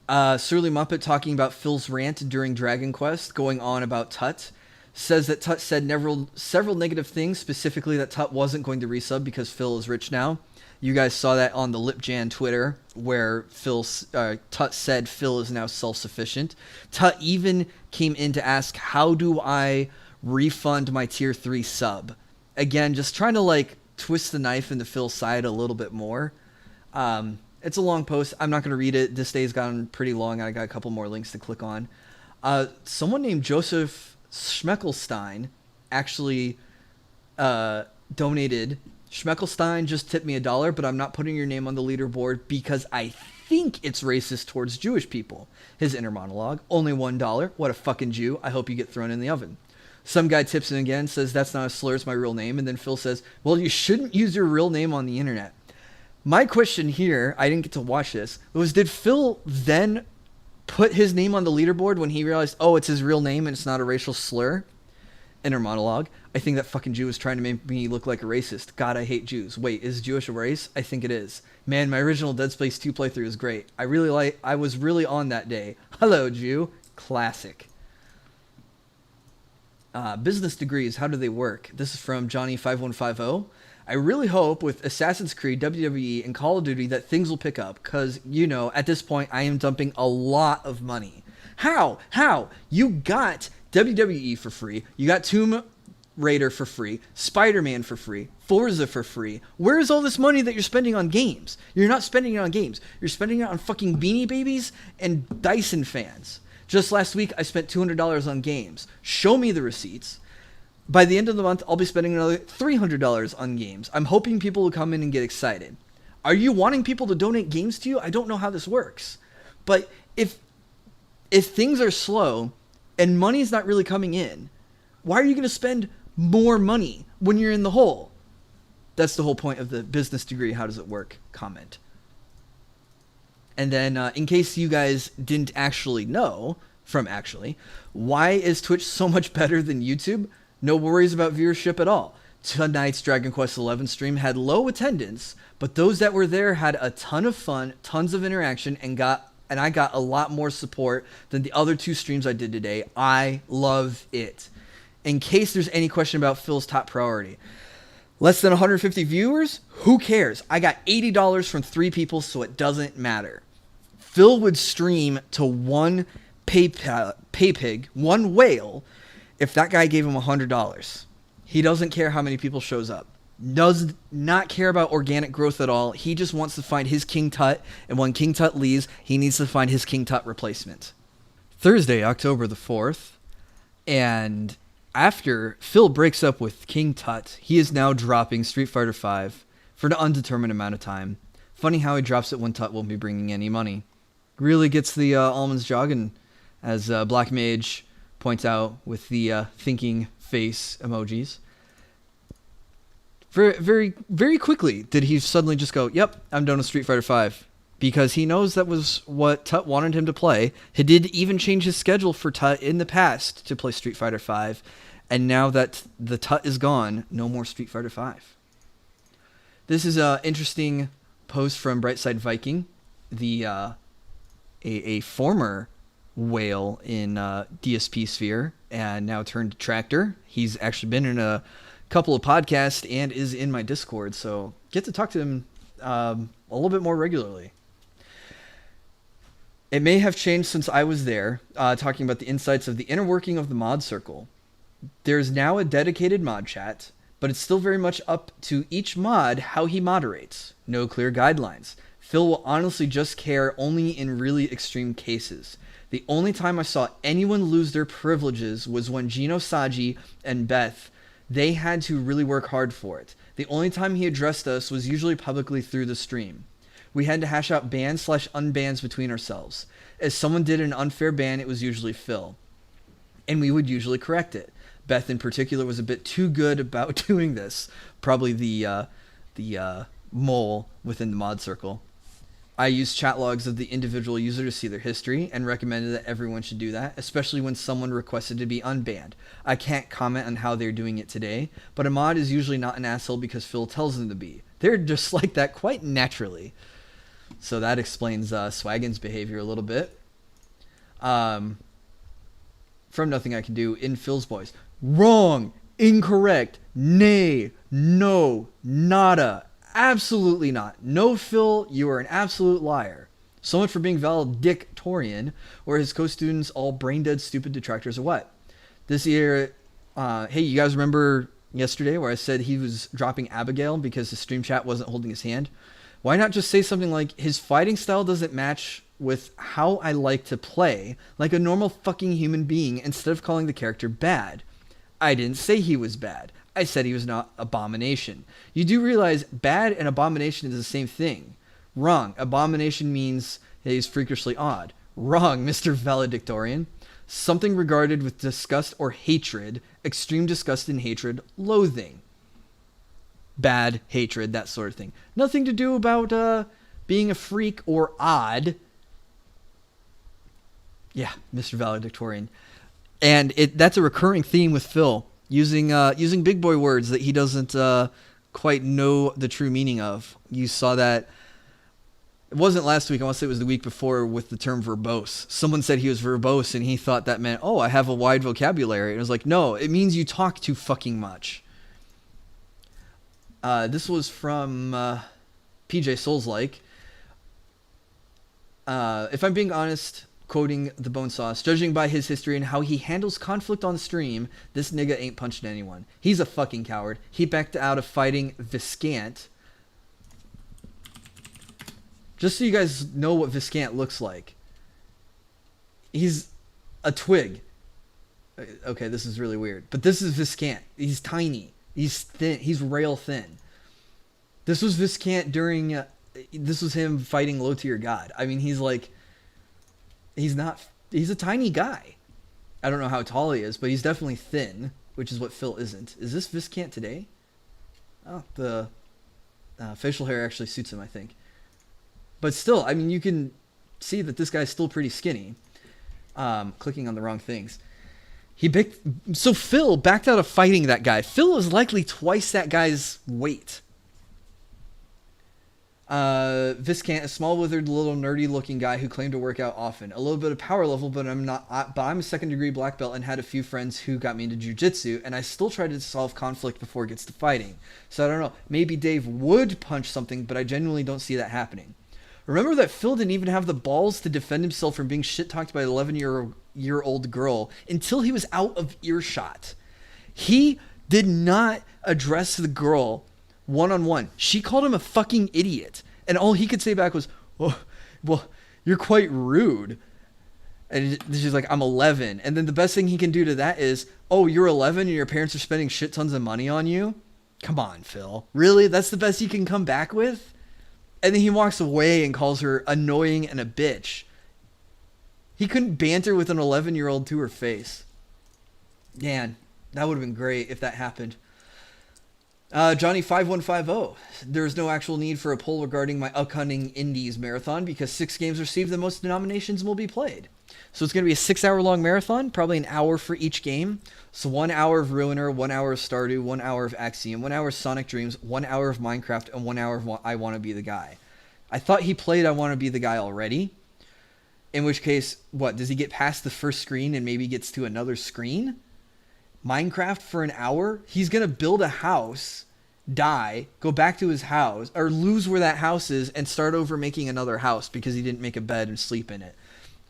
Surly Muppet talking about Phil's rant during Dragon Quest, going on about Tut, says that Tut said several negative things, specifically that Tut wasn't going to resub because Phil is rich now. You guys saw that on the LipJan Twitter, where Tut said Phil is now self-sufficient. Tut even came in to ask, how do I refund my tier 3 sub? Again, just trying to like twist the knife into Phil's side a little bit more. It's a long post. I'm not going to read it. This day's gotten pretty long. I got a couple more links to click on. Someone named Joseph Schmeckelstein actually donated. Schmeckelstein just tipped me $1, but I'm not putting your name on the leaderboard because I think it's racist towards Jewish people. His inner monologue, only $1. What a fucking Jew. I hope you get thrown in the oven. Some guy tips in again, says that's not a slur, it's my real name. And then Phil says, well, you shouldn't use your real name on the internet. My question here, I didn't get to watch this, was did Phil then put his name on the leaderboard when he realized, oh, it's his real name and it's not a racial slur? Inner monologue. I think that fucking Jew is trying to make me look like a racist. God, I hate Jews. Wait, is Jewish a race? I think it is. Man, my original Dead Space 2 playthrough is great. I was really on that day. Hello, Jew. Classic. Business degrees, how do they work? This is from Johnny5150. I really hope with Assassin's Creed, WWE, and Call of Duty that things will pick up. Because, you know, at this point, I am dumping a lot of money. How? You got WWE for free. You got Tomb Raider for free. Spider-Man for free. Forza for free. Where is all this money that you're spending on games? You're not spending it on games. You're spending it on fucking Beanie Babies and Dyson fans. Just last week, I spent $200 on games. Show me the receipts. By the end of the month, I'll be spending another $300 on games. I'm hoping people will come in and get excited. Are you wanting people to donate games to you? I don't know how this works. But if things are slow and money's not really coming in, why are you going to spend more money when you're in the hole? That's the whole point of the business degree, how does it work comment. And then in case you guys didn't actually know, why is Twitch so much better than YouTube? No worries about viewership at all. Tonight's Dragon Quest XI stream had low attendance, but those that were there had a ton of fun, tons of interaction, and I got a lot more support than the other 2 streams I did today. I love it. In case there's any question about Phil's top priority. Less than 150 viewers? Who cares? I got $80 from 3 people, so it doesn't matter. Phil would stream to one pay pig, one whale, if that guy gave him $100. He doesn't care how many people shows up. Does not care about organic growth at all. He just wants to find his King Tut, and when King Tut leaves, he needs to find his King Tut replacement. Thursday, October the 4th, and after Phil breaks up with King Tut, he is now dropping Street Fighter V for an undetermined amount of time. Funny how he drops it when Tut won't be bringing any money. Really gets the almonds jogging, as Black Mage points out with the thinking face emojis. Very, very, very quickly did he suddenly just go, yep, I'm done with Street Fighter V. Because he knows that was what Tut wanted him to play. He did even change his schedule for Tut in the past to play Street Fighter V. And now that the Tut is gone, no more Street Fighter V. This is an interesting post from Brightside Viking, a former whale in DSP sphere and now turned Detractor. He's actually been in a couple of podcasts and is in my Discord, so get to talk to him a little bit more regularly. It may have changed since I was there, talking about the insights of the inner working of the mod circle. There's now a dedicated mod chat, but it's still very much up to each mod how he moderates. No clear guidelines. Phil will honestly just care only in really extreme cases. The only time I saw anyone lose their privileges was when Gino Saji and Beth, they had to really work hard for it. The only time he addressed us was usually publicly through the stream. We had to hash out bans/unbans between ourselves. If someone did an unfair ban, it was usually Phil. And we would usually correct it. Beth in particular was a bit too good about doing this. Probably the mole within the mod circle. I used chat logs of the individual user to see their history and recommended that everyone should do that, especially when someone requested to be unbanned. I can't comment on how they're doing it today, but a mod is usually not an asshole because Phil tells them to be. They're just like that quite naturally. So that explains Swaggin's behavior a little bit. From Nothing I Can Do, in Phil's voice. Wrong, incorrect, nay, no, nada. Absolutely not. No, Phil, you are an absolute liar. So much for being valedictorian, or his co-students all brain-dead stupid detractors or what? This year, hey, you guys remember yesterday where I said he was dropping Abigail because the stream chat wasn't holding his hand? Why not just say something like, his fighting style doesn't match with how I like to play, like a normal fucking human being, instead of calling the character bad? I didn't say he was bad. I said he was not abomination. You do realize bad and abomination is the same thing. Wrong. Abomination means that he's freakishly odd. Wrong, Mr. Valedictorian. Something regarded with disgust or hatred, extreme disgust and hatred, loathing. Bad, hatred, that sort of thing. Nothing to do about being a freak or odd. Yeah, Mr. Valedictorian. And that's a recurring theme with Phil. Using big boy words that he doesn't quite know the true meaning of. You saw that. It wasn't last week. I want to say it was the week before with the term verbose. Someone said he was verbose, and he thought that meant, oh, I have a wide vocabulary. And it was like, no, it means you talk too fucking much. This was from PJ Souls-like. If I'm being honest, quoting the Bone Sauce, judging by his history and how he handles conflict on stream, this nigga ain't punching anyone. He's a fucking coward. He backed out of fighting Viscant. Just so you guys know what Viscant looks like. He's a twig. Okay, this is really weird. But this is Viscant. He's tiny. He's thin. He's rail thin. This was Viscant during... this was him fighting low tier god. I mean, he's like... He's a tiny guy. I don't know how tall he is, but he's definitely thin, which is what Phil isn't. Is this Viscant today? Oh, the facial hair actually suits him, I think. But still, I mean, you can see that this guy's still pretty skinny. Clicking on the wrong things. So Phil backed out of fighting that guy. Phil is likely twice that guy's weight. Viscant, a small, withered, little nerdy-looking guy who claimed to work out often. A little bit of power level, but I'm a second-degree black belt and had a few friends who got me into jiu-jitsu, and I still try to solve conflict before it gets to fighting. So I don't know. Maybe Dave would punch something, but I genuinely don't see that happening. Remember that Phil didn't even have the balls to defend himself from being shit-talked by an 11-year-old girl until he was out of earshot. He did not address the girl one-on-one. She called him a fucking idiot. And all he could say back was, oh, well, you're quite rude. And she's like, I'm 11. And then the best thing he can do to that is, oh, you're 11 and your parents are spending shit tons of money on you? Come on, Phil. Really? That's the best you can come back with? And then he walks away and calls her annoying and a bitch. He couldn't banter with an 11-year-old to her face. Man, that would have been great if that happened. Johnny5150. There is no actual need for a poll regarding my upcoming Indies marathon because 6 games received the most nominations and will be played. So it's going to be a 6-hour-long marathon, probably an hour for each game. So 1 hour of Ruiner, 1 hour of Stardew, 1 hour of Axiom, 1 hour of Sonic Dreams, 1 hour of Minecraft, and 1 hour of I Want to Be the Guy. I thought he played I Want to Be the Guy already. In which case, what, does he get past the first screen and maybe gets to another screen? Minecraft for an hour? He's going to build a house, die, go back to his house, or lose where that house is and start over making another house because he didn't make a bed and sleep in it.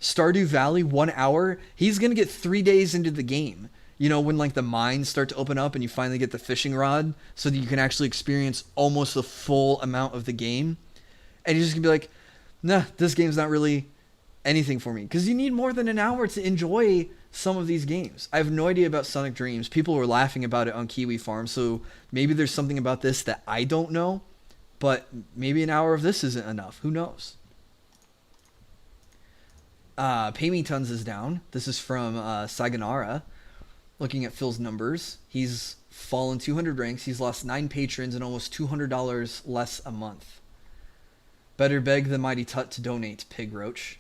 Stardew Valley, 1 hour? He's going to get 3 days into the game. You know, when like the mines start to open up and you finally get the fishing rod so that you can actually experience almost the full amount of the game. And he's just going to be like, nah, this game's not really anything for me. Because you need more than an hour to enjoy some of these games. I have no idea about Sonic Dreams. People were laughing about it on Kiwi Farm, so maybe there's something about this that I don't know. But maybe an hour of this isn't enough. Who knows? Pay Me Tons is down. This is from Saganara. Looking at Phil's numbers, he's fallen 200 ranks. He's lost 9 patrons and almost $200 less a month. Better beg the mighty Tut to donate, Pig Roach.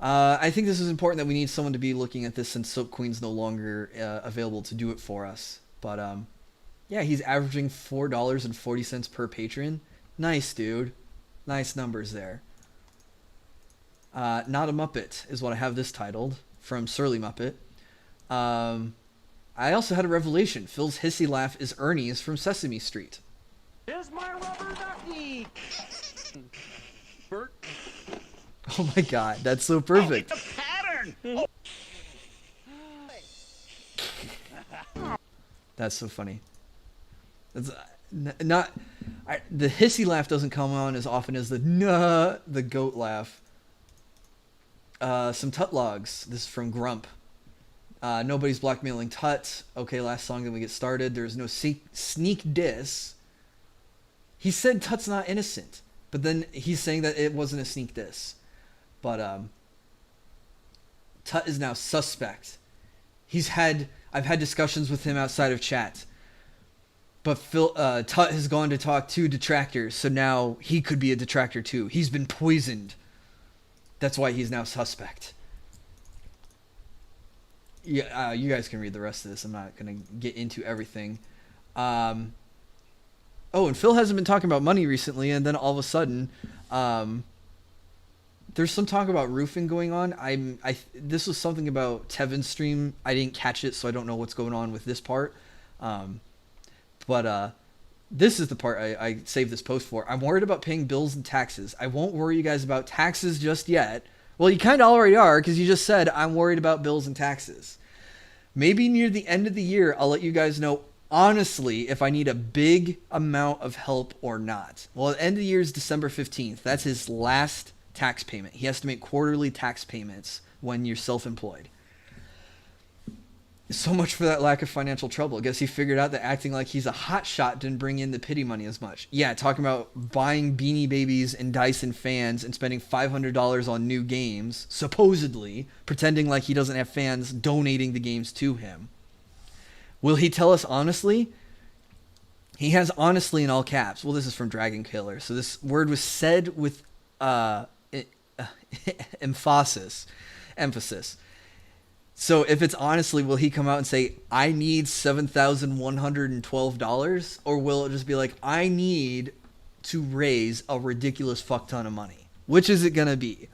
I think this is important that we need someone to be looking at this since Soap Queen's no longer available to do it for us. But yeah, he's averaging $4.40 per patron. Nice, dude. Nice numbers there. Not a Muppet is what I have this titled from Surly Muppet. I also had a revelation. Phil's hissy laugh is Ernie's from Sesame Street. Here's my rubber ducky. Bert. Oh my god, that's so perfect. Oh, it's a pattern. Oh. That's so funny. That's not the hissy laugh doesn't come on as often as the nah, the goat laugh. Some Tut logs. This is from Grump. Nobody's blackmailing Tut. Okay, last song, then we get started. There's no sneak diss. He said Tut's not innocent, but then he's saying that it wasn't a sneak diss. But Tut is now suspect. I've had discussions with him outside of chat. But Tut has gone to talk to Detractors, so now he could be a Detractor too. He's been poisoned. That's why he's now suspect. Yeah, you guys can read the rest of this. I'm not going to get into everything. Oh, and Phil hasn't been talking about money recently, and then all of a sudden, there's some talk about roofing going on. This was something about Tevin's stream. I didn't catch it, so I don't know what's going on with this part. But this is the part I saved this post for. I'm worried about paying bills and taxes. I won't worry you guys about taxes just yet. Well, you kind of already are, because you just said, I'm worried about bills and taxes. Maybe near the end of the year, I'll let you guys know, honestly, if I need a big amount of help or not. Well, the end of the year is December 15th. That's his last tax payment. He has to make quarterly tax payments when you're self-employed. So much for that lack of financial trouble. I guess he figured out that acting like he's a hotshot didn't bring in the pity money as much. Yeah, talking about buying Beanie Babies and Dyson fans and spending $500 on new games, supposedly, pretending like he doesn't have fans donating the games to him. Will he tell us honestly? He has honestly in all caps. Well, this is from Dragon Killer. So this word was said with emphasis. So if it's honestly, will he come out and say, I need $7,112? Or will it just be like, I need to raise a ridiculous fuck ton of money? Which is it going to be?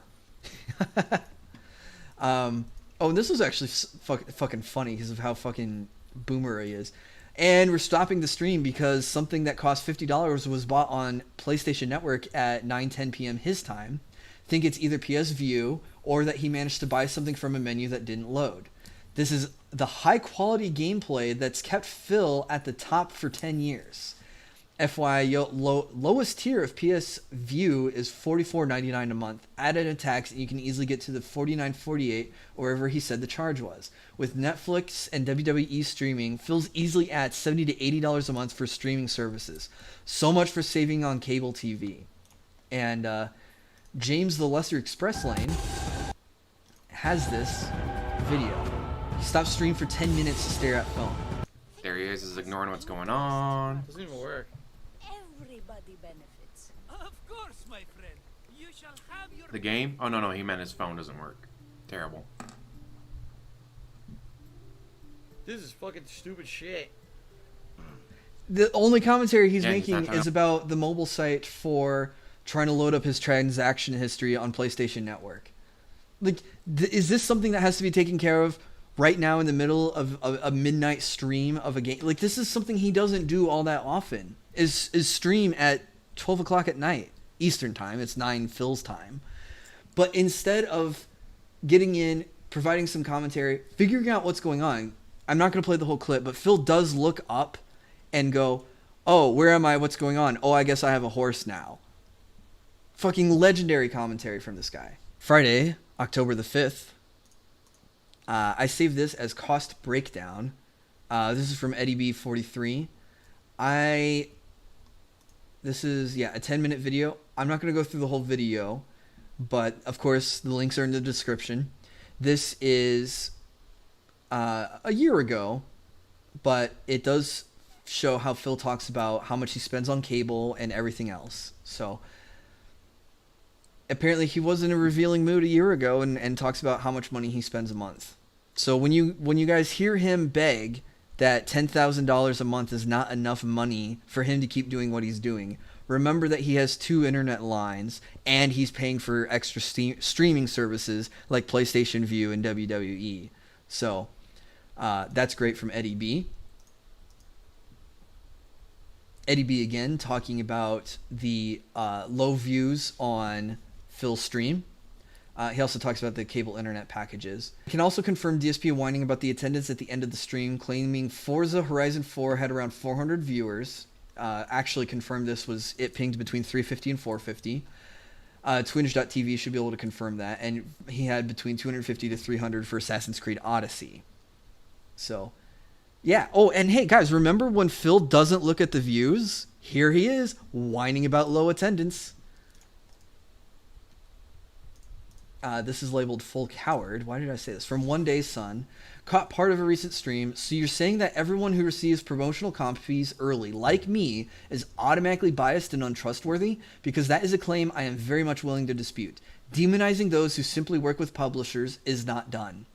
Oh, and this was actually fucking funny because of how fucking boomer he is. And we're stopping the stream because something that cost $50 was bought on PlayStation Network at 9:10 p.m. his time. I think it's either PS View or that he managed to buy something from a menu that didn't load. This is the high quality gameplay that's kept Phil at the top for 10 years. FYI, lowest tier of PS View is $44.99 a month. Added a tax, and you can easily get to the $49.48 or wherever he said the charge was. With Netflix and WWE streaming, Phil's easily at $70 to $80 a month for streaming services. So much for saving on cable TV. And James the Lesser Express Lane has this video. He stopped stream for 10 minutes to stare at phone. There he is ignoring what's going on. Doesn't even work. Everybody benefits. Of course, my friend. You shall have your... The game? Oh, no, he meant his phone doesn't work. Terrible. This is fucking stupid shit. The only commentary he's Yeah, he's making not is trying- about the mobile site for trying to load up his transaction history on PlayStation Network. Like, is this something that has to be taken care of right now in the middle of a midnight stream of a game? Like, this is something he doesn't do all that often. Is stream at 12 o'clock at night Eastern time. It's 9 Phil's time. But instead of getting in, providing some commentary, figuring out what's going on, I'm not going to play the whole clip, but Phil does look up and go, oh, where am I? What's going on? Oh, I guess I have a horse now. Fucking legendary commentary from this guy. Friday, October the 5th. I saved this as cost breakdown. This is from Eddie B43. This is, a 10-minute video. I'm not going to go through the whole video, but of course the links are in the description. This is a year ago, but it does show how Phil talks about how much he spends on cable and everything else. So apparently he was in a revealing mood a year ago and talks about how much money he spends a month. So when you guys hear him beg that $10,000 a month is not enough money for him to keep doing what he's doing, remember that he has 2 internet lines and he's paying for extra streaming services like PlayStation View and WWE. So that's great from Eddie B. Eddie B again talking about the low views on Phil's stream. He also talks about the cable internet packages. He can also confirm DSP whining about the attendance at the end of the stream, claiming Forza Horizon 4 had around 400 viewers. Actually confirmed this was it pinged between 350 and 450. Twinge.tv should be able to confirm that. And he had between 250 to 300 for Assassin's Creed Odyssey. So, yeah. Oh, and hey, guys, remember when Phil doesn't look at the views? Here he is, whining about low attendance. This is labeled Full Coward. Why did I say this? From One Day Sun. Caught part of a recent stream. So you're saying that everyone who receives promotional copies early, like me, is automatically biased and untrustworthy? Because that is a claim I am very much willing to dispute. Demonizing those who simply work with publishers is not done.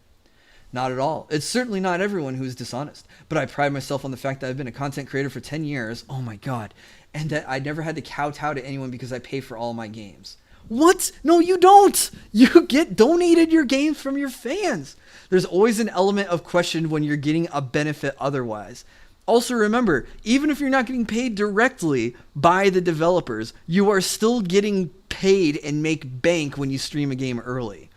Not at all. It's certainly not everyone who is dishonest. But I pride myself on the fact that I've been a content creator for 10 years. Oh my god. And that I never had to kowtow to anyone because I pay for all my games. What? No, you don't. You get donated your games from your fans. There's always an element of question when you're getting a benefit otherwise. Also remember, even if you're not getting paid directly by the developers, you are still getting paid and make bank when you stream a game early.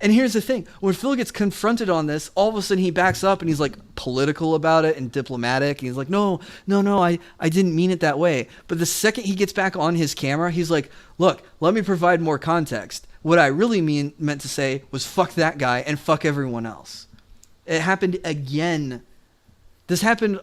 And here's the thing. When Phil gets confronted on this, all of a sudden he backs up and he's like political about it and diplomatic. And he's like, no, I didn't mean it that way. But the second he gets back on his camera, he's like, look, let me provide more context. What I really meant to say was fuck that guy and fuck everyone else. It happened again. This happened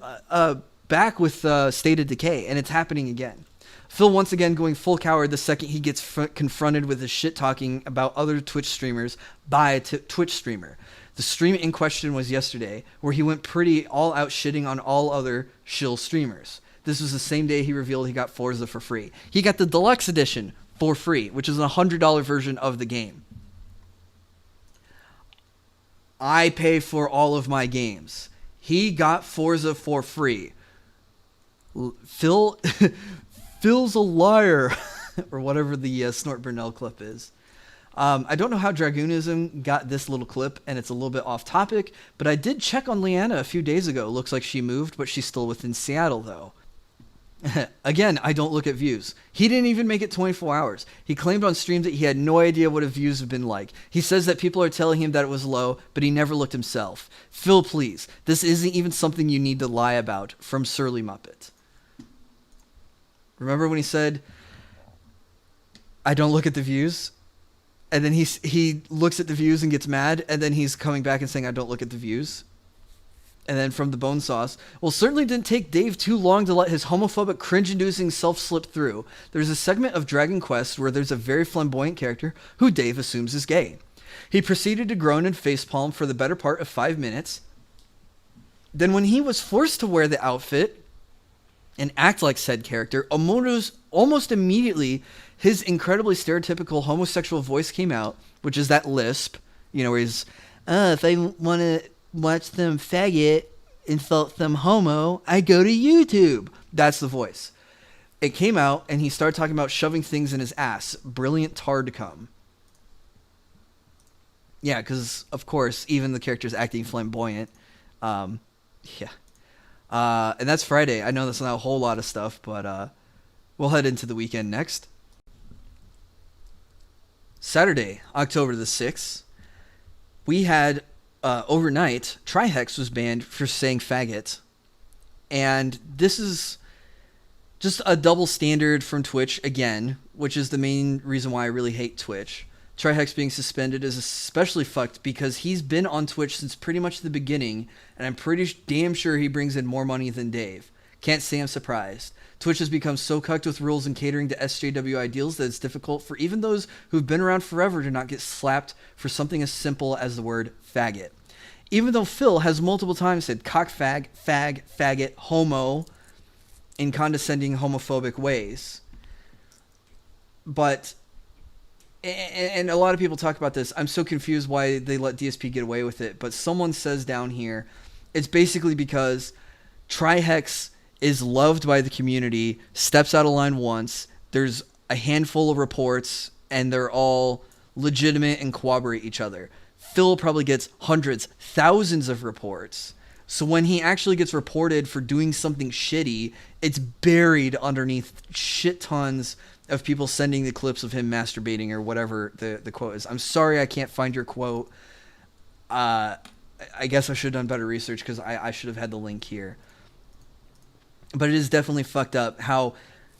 back with State of Decay, and it's happening again. Phil once again going full coward the second he gets confronted with his shit talking about other Twitch streamers by a Twitch streamer. The stream in question was yesterday, where he went pretty all out shitting on all other shill streamers. This was the same day he revealed he got Forza for free. He got the deluxe edition for free, which is a $100 version of the game. I pay for all of my games. He got Forza for free. Phil's a liar, or whatever the Snort Burnell clip is. I don't know how Dragoonism got this little clip, and it's a little bit off topic, but I did check on Leanna a few days ago. Looks like she moved, but she's still within Seattle, though. Again, I don't look at views. He didn't even make it 24 hours. He claimed on stream that he had no idea what his views have been like. He says that people are telling him that it was low, but he never looked himself. Phil, please. This isn't even something you need to lie about. From Surly Muppet. Remember when he said, I don't look at the views? And then he looks at the views and gets mad, and then he's coming back and saying, I don't look at the views. And then from the bone sauce, well, certainly didn't take Dave too long to let his homophobic, cringe-inducing self slip through. There's a segment of Dragon Quest where there's a very flamboyant character who Dave assumes is gay. He proceeded to groan and facepalm for the better part of 5 minutes. Then when he was forced to wear the outfit and act like said character, almost immediately, his incredibly stereotypical homosexual voice came out, which is that lisp, where he's, if I want to watch them faggot, insult them homo, I go to YouTube. That's the voice. It came out, and he started talking about shoving things in his ass. Brilliant tar to come. Yeah, because, of course, even the character's acting flamboyant. And that's Friday. I know that's not a whole lot of stuff, but we'll head into the weekend next. Saturday, October the 6th, we had, overnight, Trihex was banned for saying faggot. And this is just a double standard from Twitch, again, which is the main reason why I really hate Twitch. Trihex being suspended is especially fucked because he's been on Twitch since pretty much the beginning, and I'm pretty damn sure he brings in more money than Dave. Can't say I'm surprised. Twitch has become so cucked with rules and catering to SJW ideals that it's difficult for even those who've been around forever to not get slapped for something as simple as the word faggot. Even though Phil has multiple times said cock fag, faggot, homo in condescending homophobic ways. But, and a lot of people talk about this, I'm so confused why they let DSP get away with it, but someone says down here, it's basically because Trihex is loved by the community, steps out of line once, there's a handful of reports, and they're all legitimate and corroborate each other. Phil probably gets hundreds, thousands of reports. So when he actually gets reported for doing something shitty, it's buried underneath shit tons of people sending the clips of him masturbating or whatever the quote is. I'm sorry I can't find your quote. I guess I should have done better research because I should have had the link here. But it is definitely fucked up how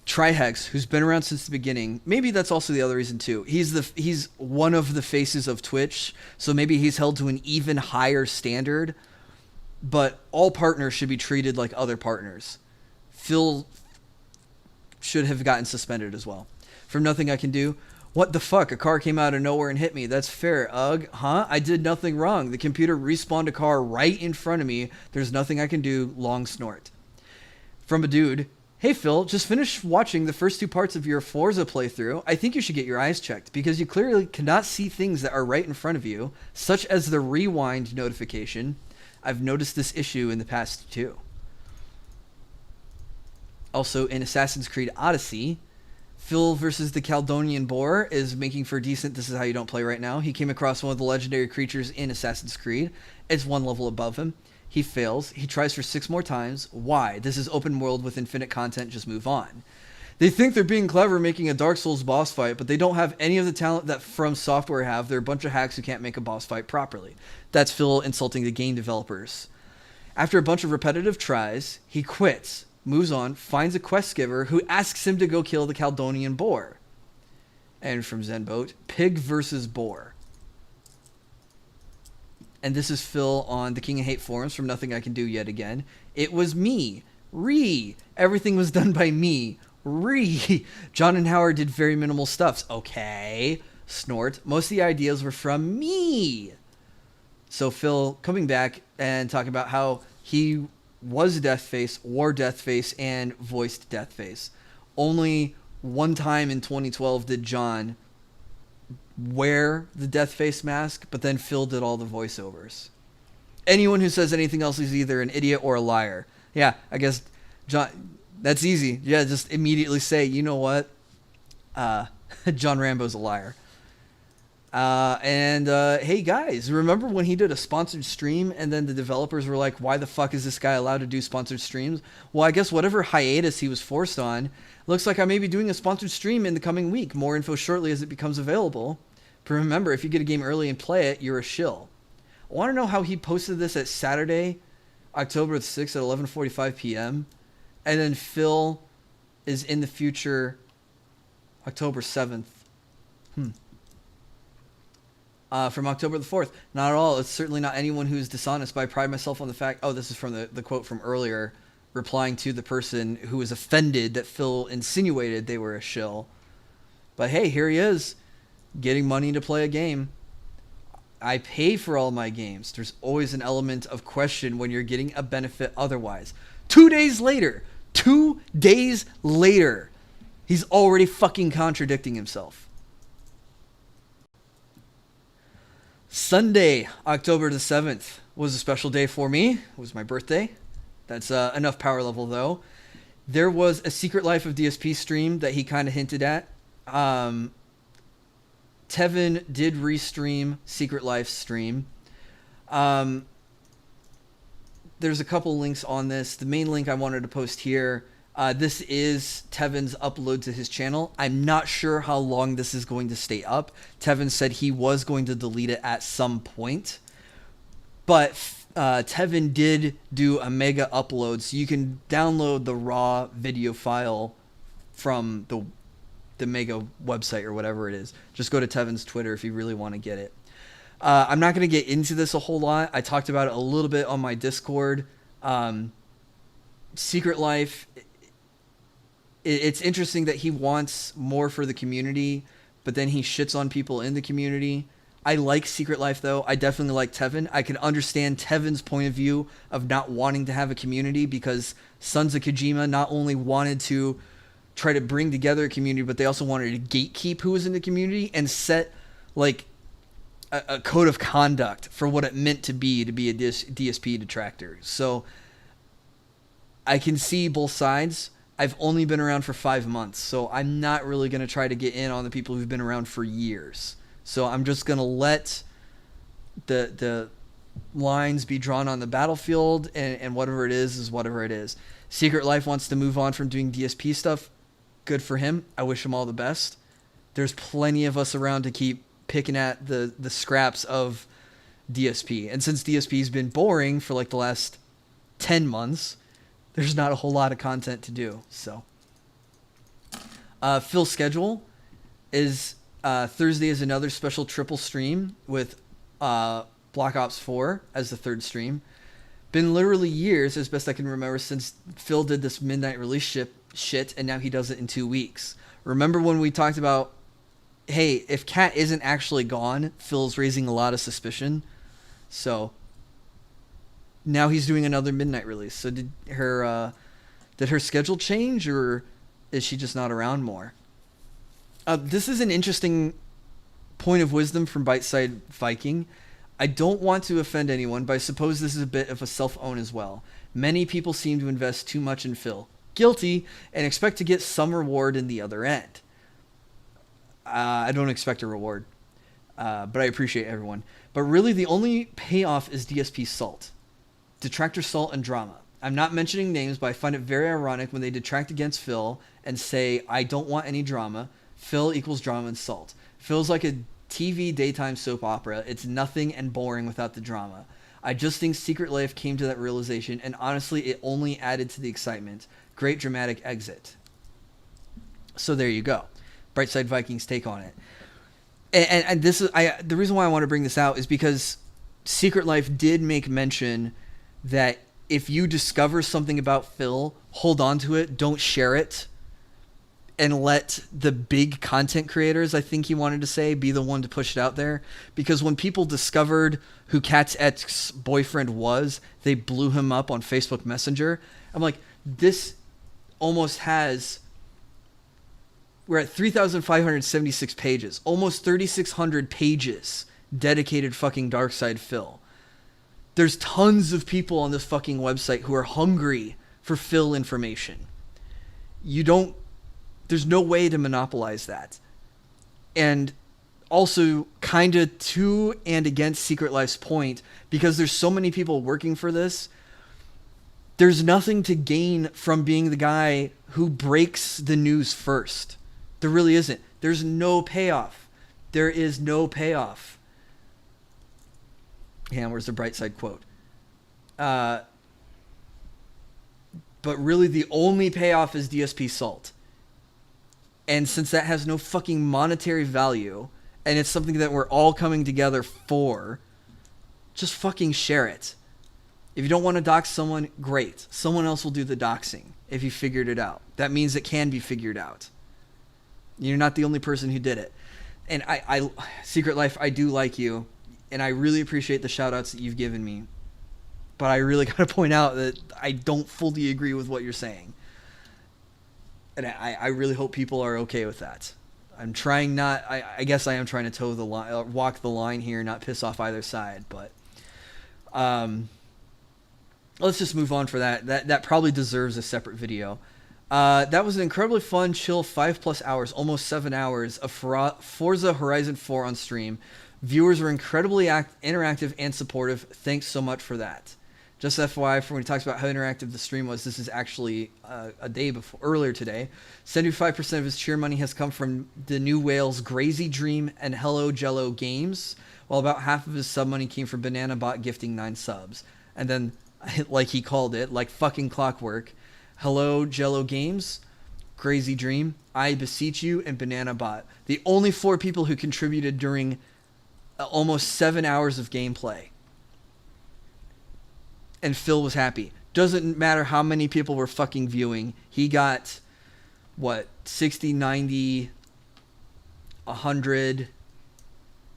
Trihex, who's been around since the beginning, maybe that's also the other reason too. He's one of the faces of Twitch, so maybe he's held to an even higher standard. But all partners should be treated like other partners. Phil should have gotten suspended as well. From Nothing I Can Do, what the fuck? A car came out of nowhere and hit me. That's fair. Ugh, huh? I did nothing wrong. The computer respawned a car right in front of me. There's nothing I can do. Long snort. From a dude, hey Phil, just finished watching the first 2 parts of your Forza playthrough. I think you should get your eyes checked because you clearly cannot see things that are right in front of you, such as the rewind notification. I've noticed this issue in the past too. Also, in Assassin's Creed Odyssey, Phil versus the Caledonian Boar is making for decent This Is How You Don't Play right now. He came across one of the legendary creatures in Assassin's Creed. It's 1 level above him. He fails. He tries for 6 more times. Why? This is open world with infinite content. Just move on. They think they're being clever making a Dark Souls boss fight, but they don't have any of the talent that From Software have. They're a bunch of hacks who can't make a boss fight properly. That's Phil insulting the game developers. After a bunch of repetitive tries, he quits, moves on, finds a quest giver who asks him to go kill the Caledonian Boar. And from Zenboat, pig versus boar. And this is Phil on the King of Hate forums from Nothing I Can Do yet again. It was me. Everything was done by me. John and Howard did very minimal stuffs. Okay. Snort. Most of the ideas were from me. So Phil coming back and talking about how he was Deathface, wore Deathface, and voiced Deathface. Only one time in 2012 did John wear the Deathface mask, but then Phil did all the voiceovers. Anyone who says anything else is either an idiot or a liar. Yeah, I guess John, that's easy. Yeah, just immediately say, you know what? John Rambo's a liar. Hey guys, remember when he did a sponsored stream and then the developers were like, why the fuck is this guy allowed to do sponsored streams? Well, I guess whatever hiatus he was forced on, looks like I may be doing a sponsored stream in the coming week. More info shortly as it becomes available. But remember, if you get a game early and play it, you're a shill. I want to know how he posted this at Saturday, October 6th at 11:45 p.m. And then Phil is in the future October 7th. From October the 4th. Not at all. It's certainly not anyone who's dishonest, but I pride myself on the fact... Oh, this is from the quote from earlier, replying to the person who was offended that Phil insinuated they were a shill. But hey, here he is, getting money to play a game. I pay for all my games. There's always an element of question when you're getting a benefit otherwise. 2 days later, he's already fucking contradicting himself. Sunday, October the 7th was a special day for me. It was my birthday. That's enough power level, though. There was a Secret Life of DSP stream that he kind of hinted at. Tevin did restream Secret Life stream. There's a couple links on this. The main link I wanted to post here, this is Tevin's upload to his channel. I'm not sure how long this is going to stay up. Tevin said he was going to delete it at some point. But Tevin did do a mega upload, so you can download the raw video file from the mega website or whatever it is. Just go to Tevin's Twitter if you really want to get it. I'm not going to get into this a whole lot. I talked about it a little bit on my Discord. Secret Life... It's interesting that he wants more for the community, but then he shits on people in the community. I like Secret Life, though. I definitely like Tevin. I can understand Tevin's point of view of not wanting to have a community, because Sons of Kojima not only wanted to try to bring together a community, but they also wanted to gatekeep who was in the community and set like a code of conduct for what it meant to be a DSP detractor. So I can see both sides. I've only been around for 5 months, so I'm not really going to try to get in on the people who've been around for years. So I'm just going to let the lines be drawn on the battlefield, and whatever it is whatever it is. Secret Life wants to move on from doing DSP stuff. Good for him. I wish him all the best. There's plenty of us around to keep picking at the scraps of DSP. And since DSP's been boring for like the last 10 months... there's not a whole lot of content to do. So, Phil's schedule is Thursday is another special triple stream with Black Ops 4 as the third stream. Been literally years, as best I can remember, since Phil did this midnight release shit, and now he does it in 2 weeks. Remember when we talked about, hey, if Kat isn't actually gone, Phil's raising a lot of suspicion. So... now he's doing another midnight release. So did her schedule change, or is she just not around more? This is an interesting point of wisdom from Biteside Viking. I don't want to offend anyone, but I suppose this is a bit of a self-own as well. Many people seem to invest too much in Phil. Guilty, and expect to get some reward in the other end. I don't expect a reward, but I appreciate everyone. But really, the only payoff is DSP salt. Detractor salt and drama. I'm not mentioning names, but I find it very ironic when they detract against Phil and say, I don't want any drama. Phil equals drama and salt. Phil's like a TV daytime soap opera. It's nothing and boring without the drama. I just think Secret Life came to that realization, and honestly, it only added to the excitement. Great dramatic exit. So there you go. Brightside Vikings take on it. And this is the reason why I want to bring this out is because Secret Life did make mention that if you discover something about Phil, hold on to it, don't share it, and let the big content creators, I think he wanted to say, be the one to push it out there. Because when people discovered who Kat's ex-boyfriend was, they blew him up on Facebook Messenger. I'm like, this almost has... we're at 3,576 pages, almost 3,600 pages dedicated fucking Darkside Phil. There's tons of people on this fucking website who are hungry for Phil information. There's no way to monopolize that. And also kind of to and against Secret Life's point, because there's so many people working for this, there's nothing to gain from being the guy who breaks the news first. There really isn't. There's no payoff. There is no payoff. Yeah, where's the bright side quote? But really the only payoff is DSP salt. And since that has no fucking monetary value, and it's something that we're all coming together for, just fucking share it. If you don't want to dox someone, great. Someone else will do the doxing if you figured it out. That means it can be figured out. You're not the only person who did it. And I Secret Life, I do like you, and I really appreciate the shout-outs that you've given me. But I really got to point out that I don't fully agree with what you're saying. And I really hope people are okay with that. I'm trying not... I guess I am trying to toe the line, walk the line here, not piss off either side, but... let's just move on for that. That probably deserves a separate video. That was an incredibly fun, chill 5+ hours, almost 7 hours of Forza Horizon 4 on stream. Viewers were incredibly interactive and supportive. Thanks so much for that. Just FYI, for when he talks about how interactive the stream was, this is actually a day before, earlier today. 75% of his cheer money has come from the New Whales, Grazy Dream, and Hello Jello Games, while about half of his sub money came from Banana Bot gifting 9 subs. And then, like he called it, like fucking clockwork, Hello Jello Games, Crazy Dream, I Beseech You, and Banana Bot. The only 4 people who contributed during almost 7 hours of gameplay. And Phil was happy. Doesn't matter how many people were fucking viewing. He got, what, 60, 90, 100,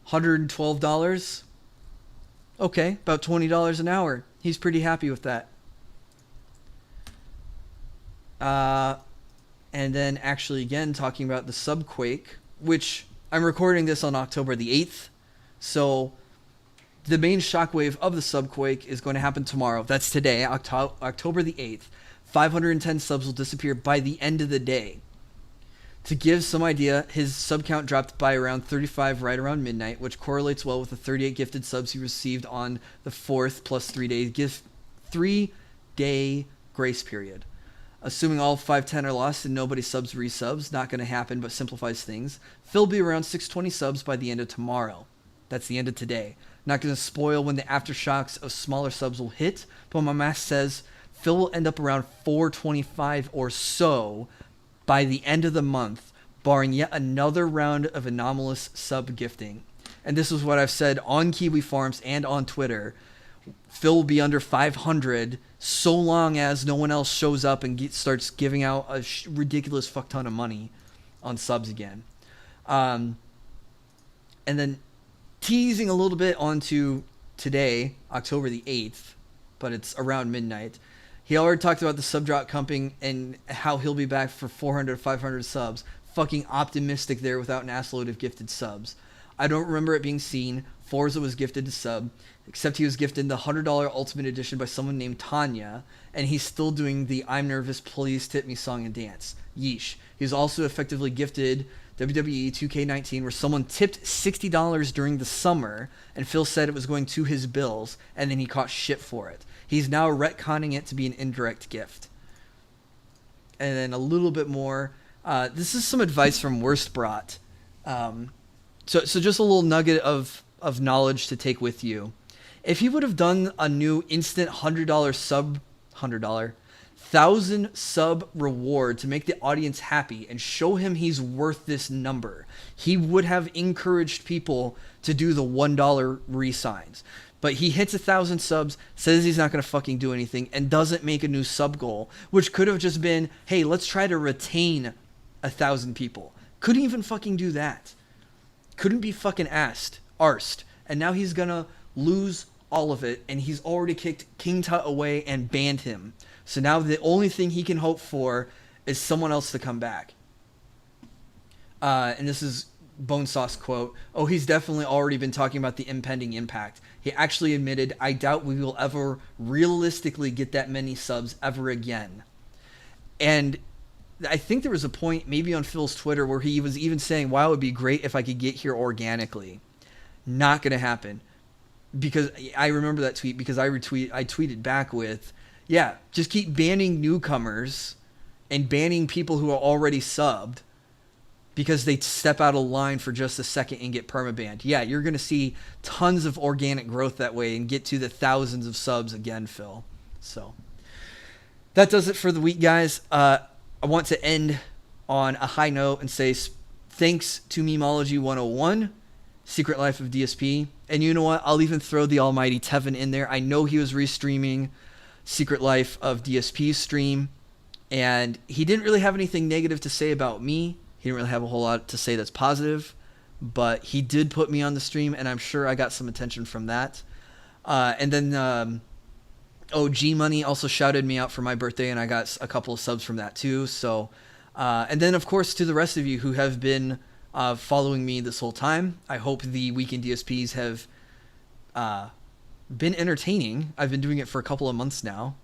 $112? Okay, about $20 an hour. He's pretty happy with that. And then actually again talking about the Subquake, which I'm recording this on October the 8th. So the main shockwave of the Subquake is going to happen tomorrow. That's today, October the 8th. 510 subs will disappear by the end of the day. To give some idea, his sub count dropped by around 35 right around midnight, which correlates well with the 38 gifted subs he received on the 4th plus 3-day grace period. Assuming all 510 are lost and nobody subs resubs, not going to happen but simplifies things, Phil will be around 620 subs by the end of tomorrow. That's the end of today. Not going to spoil when the aftershocks of smaller subs will hit, but my math says Phil will end up around 425 or so by the end of the month, barring yet another round of anomalous sub gifting. And this is what I've said on Kiwi Farms and on Twitter. Phil will be under 500 so long as no one else shows up and starts giving out a ridiculous fuck ton of money on subs again. And then teasing a little bit onto today, October the 8th, but it's around midnight. He already talked about the sub drop comping and how he'll be back for 400 to 500 subs. Fucking optimistic there without an assload of gifted subs. I don't remember it being seen. Forza was gifted to sub, except he was gifted the $100 Ultimate Edition by someone named Tanya, and he's still doing the I'm Nervous, Please Tip Me song and dance. Yeesh. He's also effectively gifted WWE 2K19, where someone tipped $60 during the summer, and Phil said it was going to his bills, and then he caught shit for it. He's now retconning it to be an indirect gift. And then a little bit more. This is some advice from Worst Brought. So just a little nugget of knowledge to take with you. If he would have done a new instant $100 sub, $100, 1,000 sub reward to make the audience happy and show him he's worth this number, he would have encouraged people to do the $1 re-signs. But he hits 1,000 subs, says he's not going to fucking do anything, and doesn't make a new sub goal, which could have just been, hey, let's try to retain 1,000 people. Couldn't even fucking do that. Couldn't be fucking arsed. And now he's going to lose all of it, and he's already kicked King Tut away and banned him. So now the only thing he can hope for is someone else to come back. And this is Bone Sauce quote. Oh, he's definitely already been talking about the impending impact. He actually admitted, I doubt we will ever realistically get that many subs ever again. And I think there was a point maybe on Phil's Twitter where he was even saying, wow, it would be great if I could get here organically. Not going to happen. Because I remember that tweet because I tweeted back with, yeah, just keep banning newcomers and banning people who are already subbed because they step out of line for just a second and get permabanned. Yeah, you're going to see tons of organic growth that way and get to the thousands of subs again, Phil. So that does it for the week, guys. I want to end on a high note and say thanks to Memology 101, Secret Life of DSP. And you know what? I'll even throw the almighty Tevin in there. I know he was restreaming Secret Life of DSP's stream, and he didn't really have anything negative to say about me. He didn't really have a whole lot to say that's positive, but he did put me on the stream, and I'm sure I got some attention from that. And then OG Money also shouted me out for my birthday, and I got a couple of subs from that too. So, and then of course to the rest of you who have been following me this whole time, I hope the Weekend DSPs have been entertaining. I've been doing it for a couple of months now.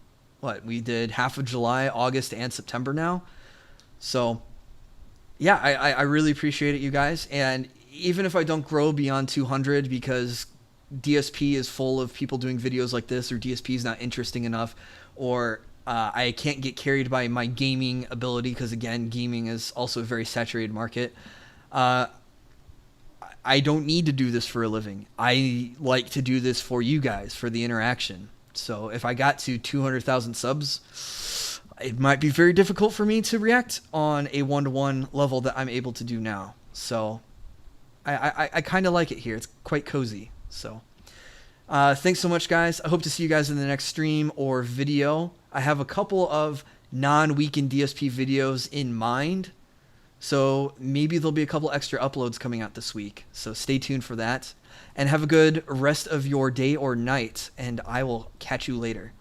We did half of July, August, and September now. So, yeah, I really appreciate it, you guys. And even if I don't grow beyond 200 because DSP is full of people doing videos like this, or DSP is not interesting enough, or I can't get carried by my gaming ability, because again, gaming is also a very saturated market. I don't need to do this for a living. I like to do this for you guys, for the interaction. So if I got to 200,000 subs, it might be very difficult for me to react on a one-to-one level that I'm able to do now. So I kind of like it here. It's quite cozy. So thanks so much, guys. I hope to see you guys in the next stream or video. I have a couple of non-Weekend DSP videos in mind, so maybe there'll be a couple extra uploads coming out this week. So stay tuned for that. And have a good rest of your day or night, and I will catch you later.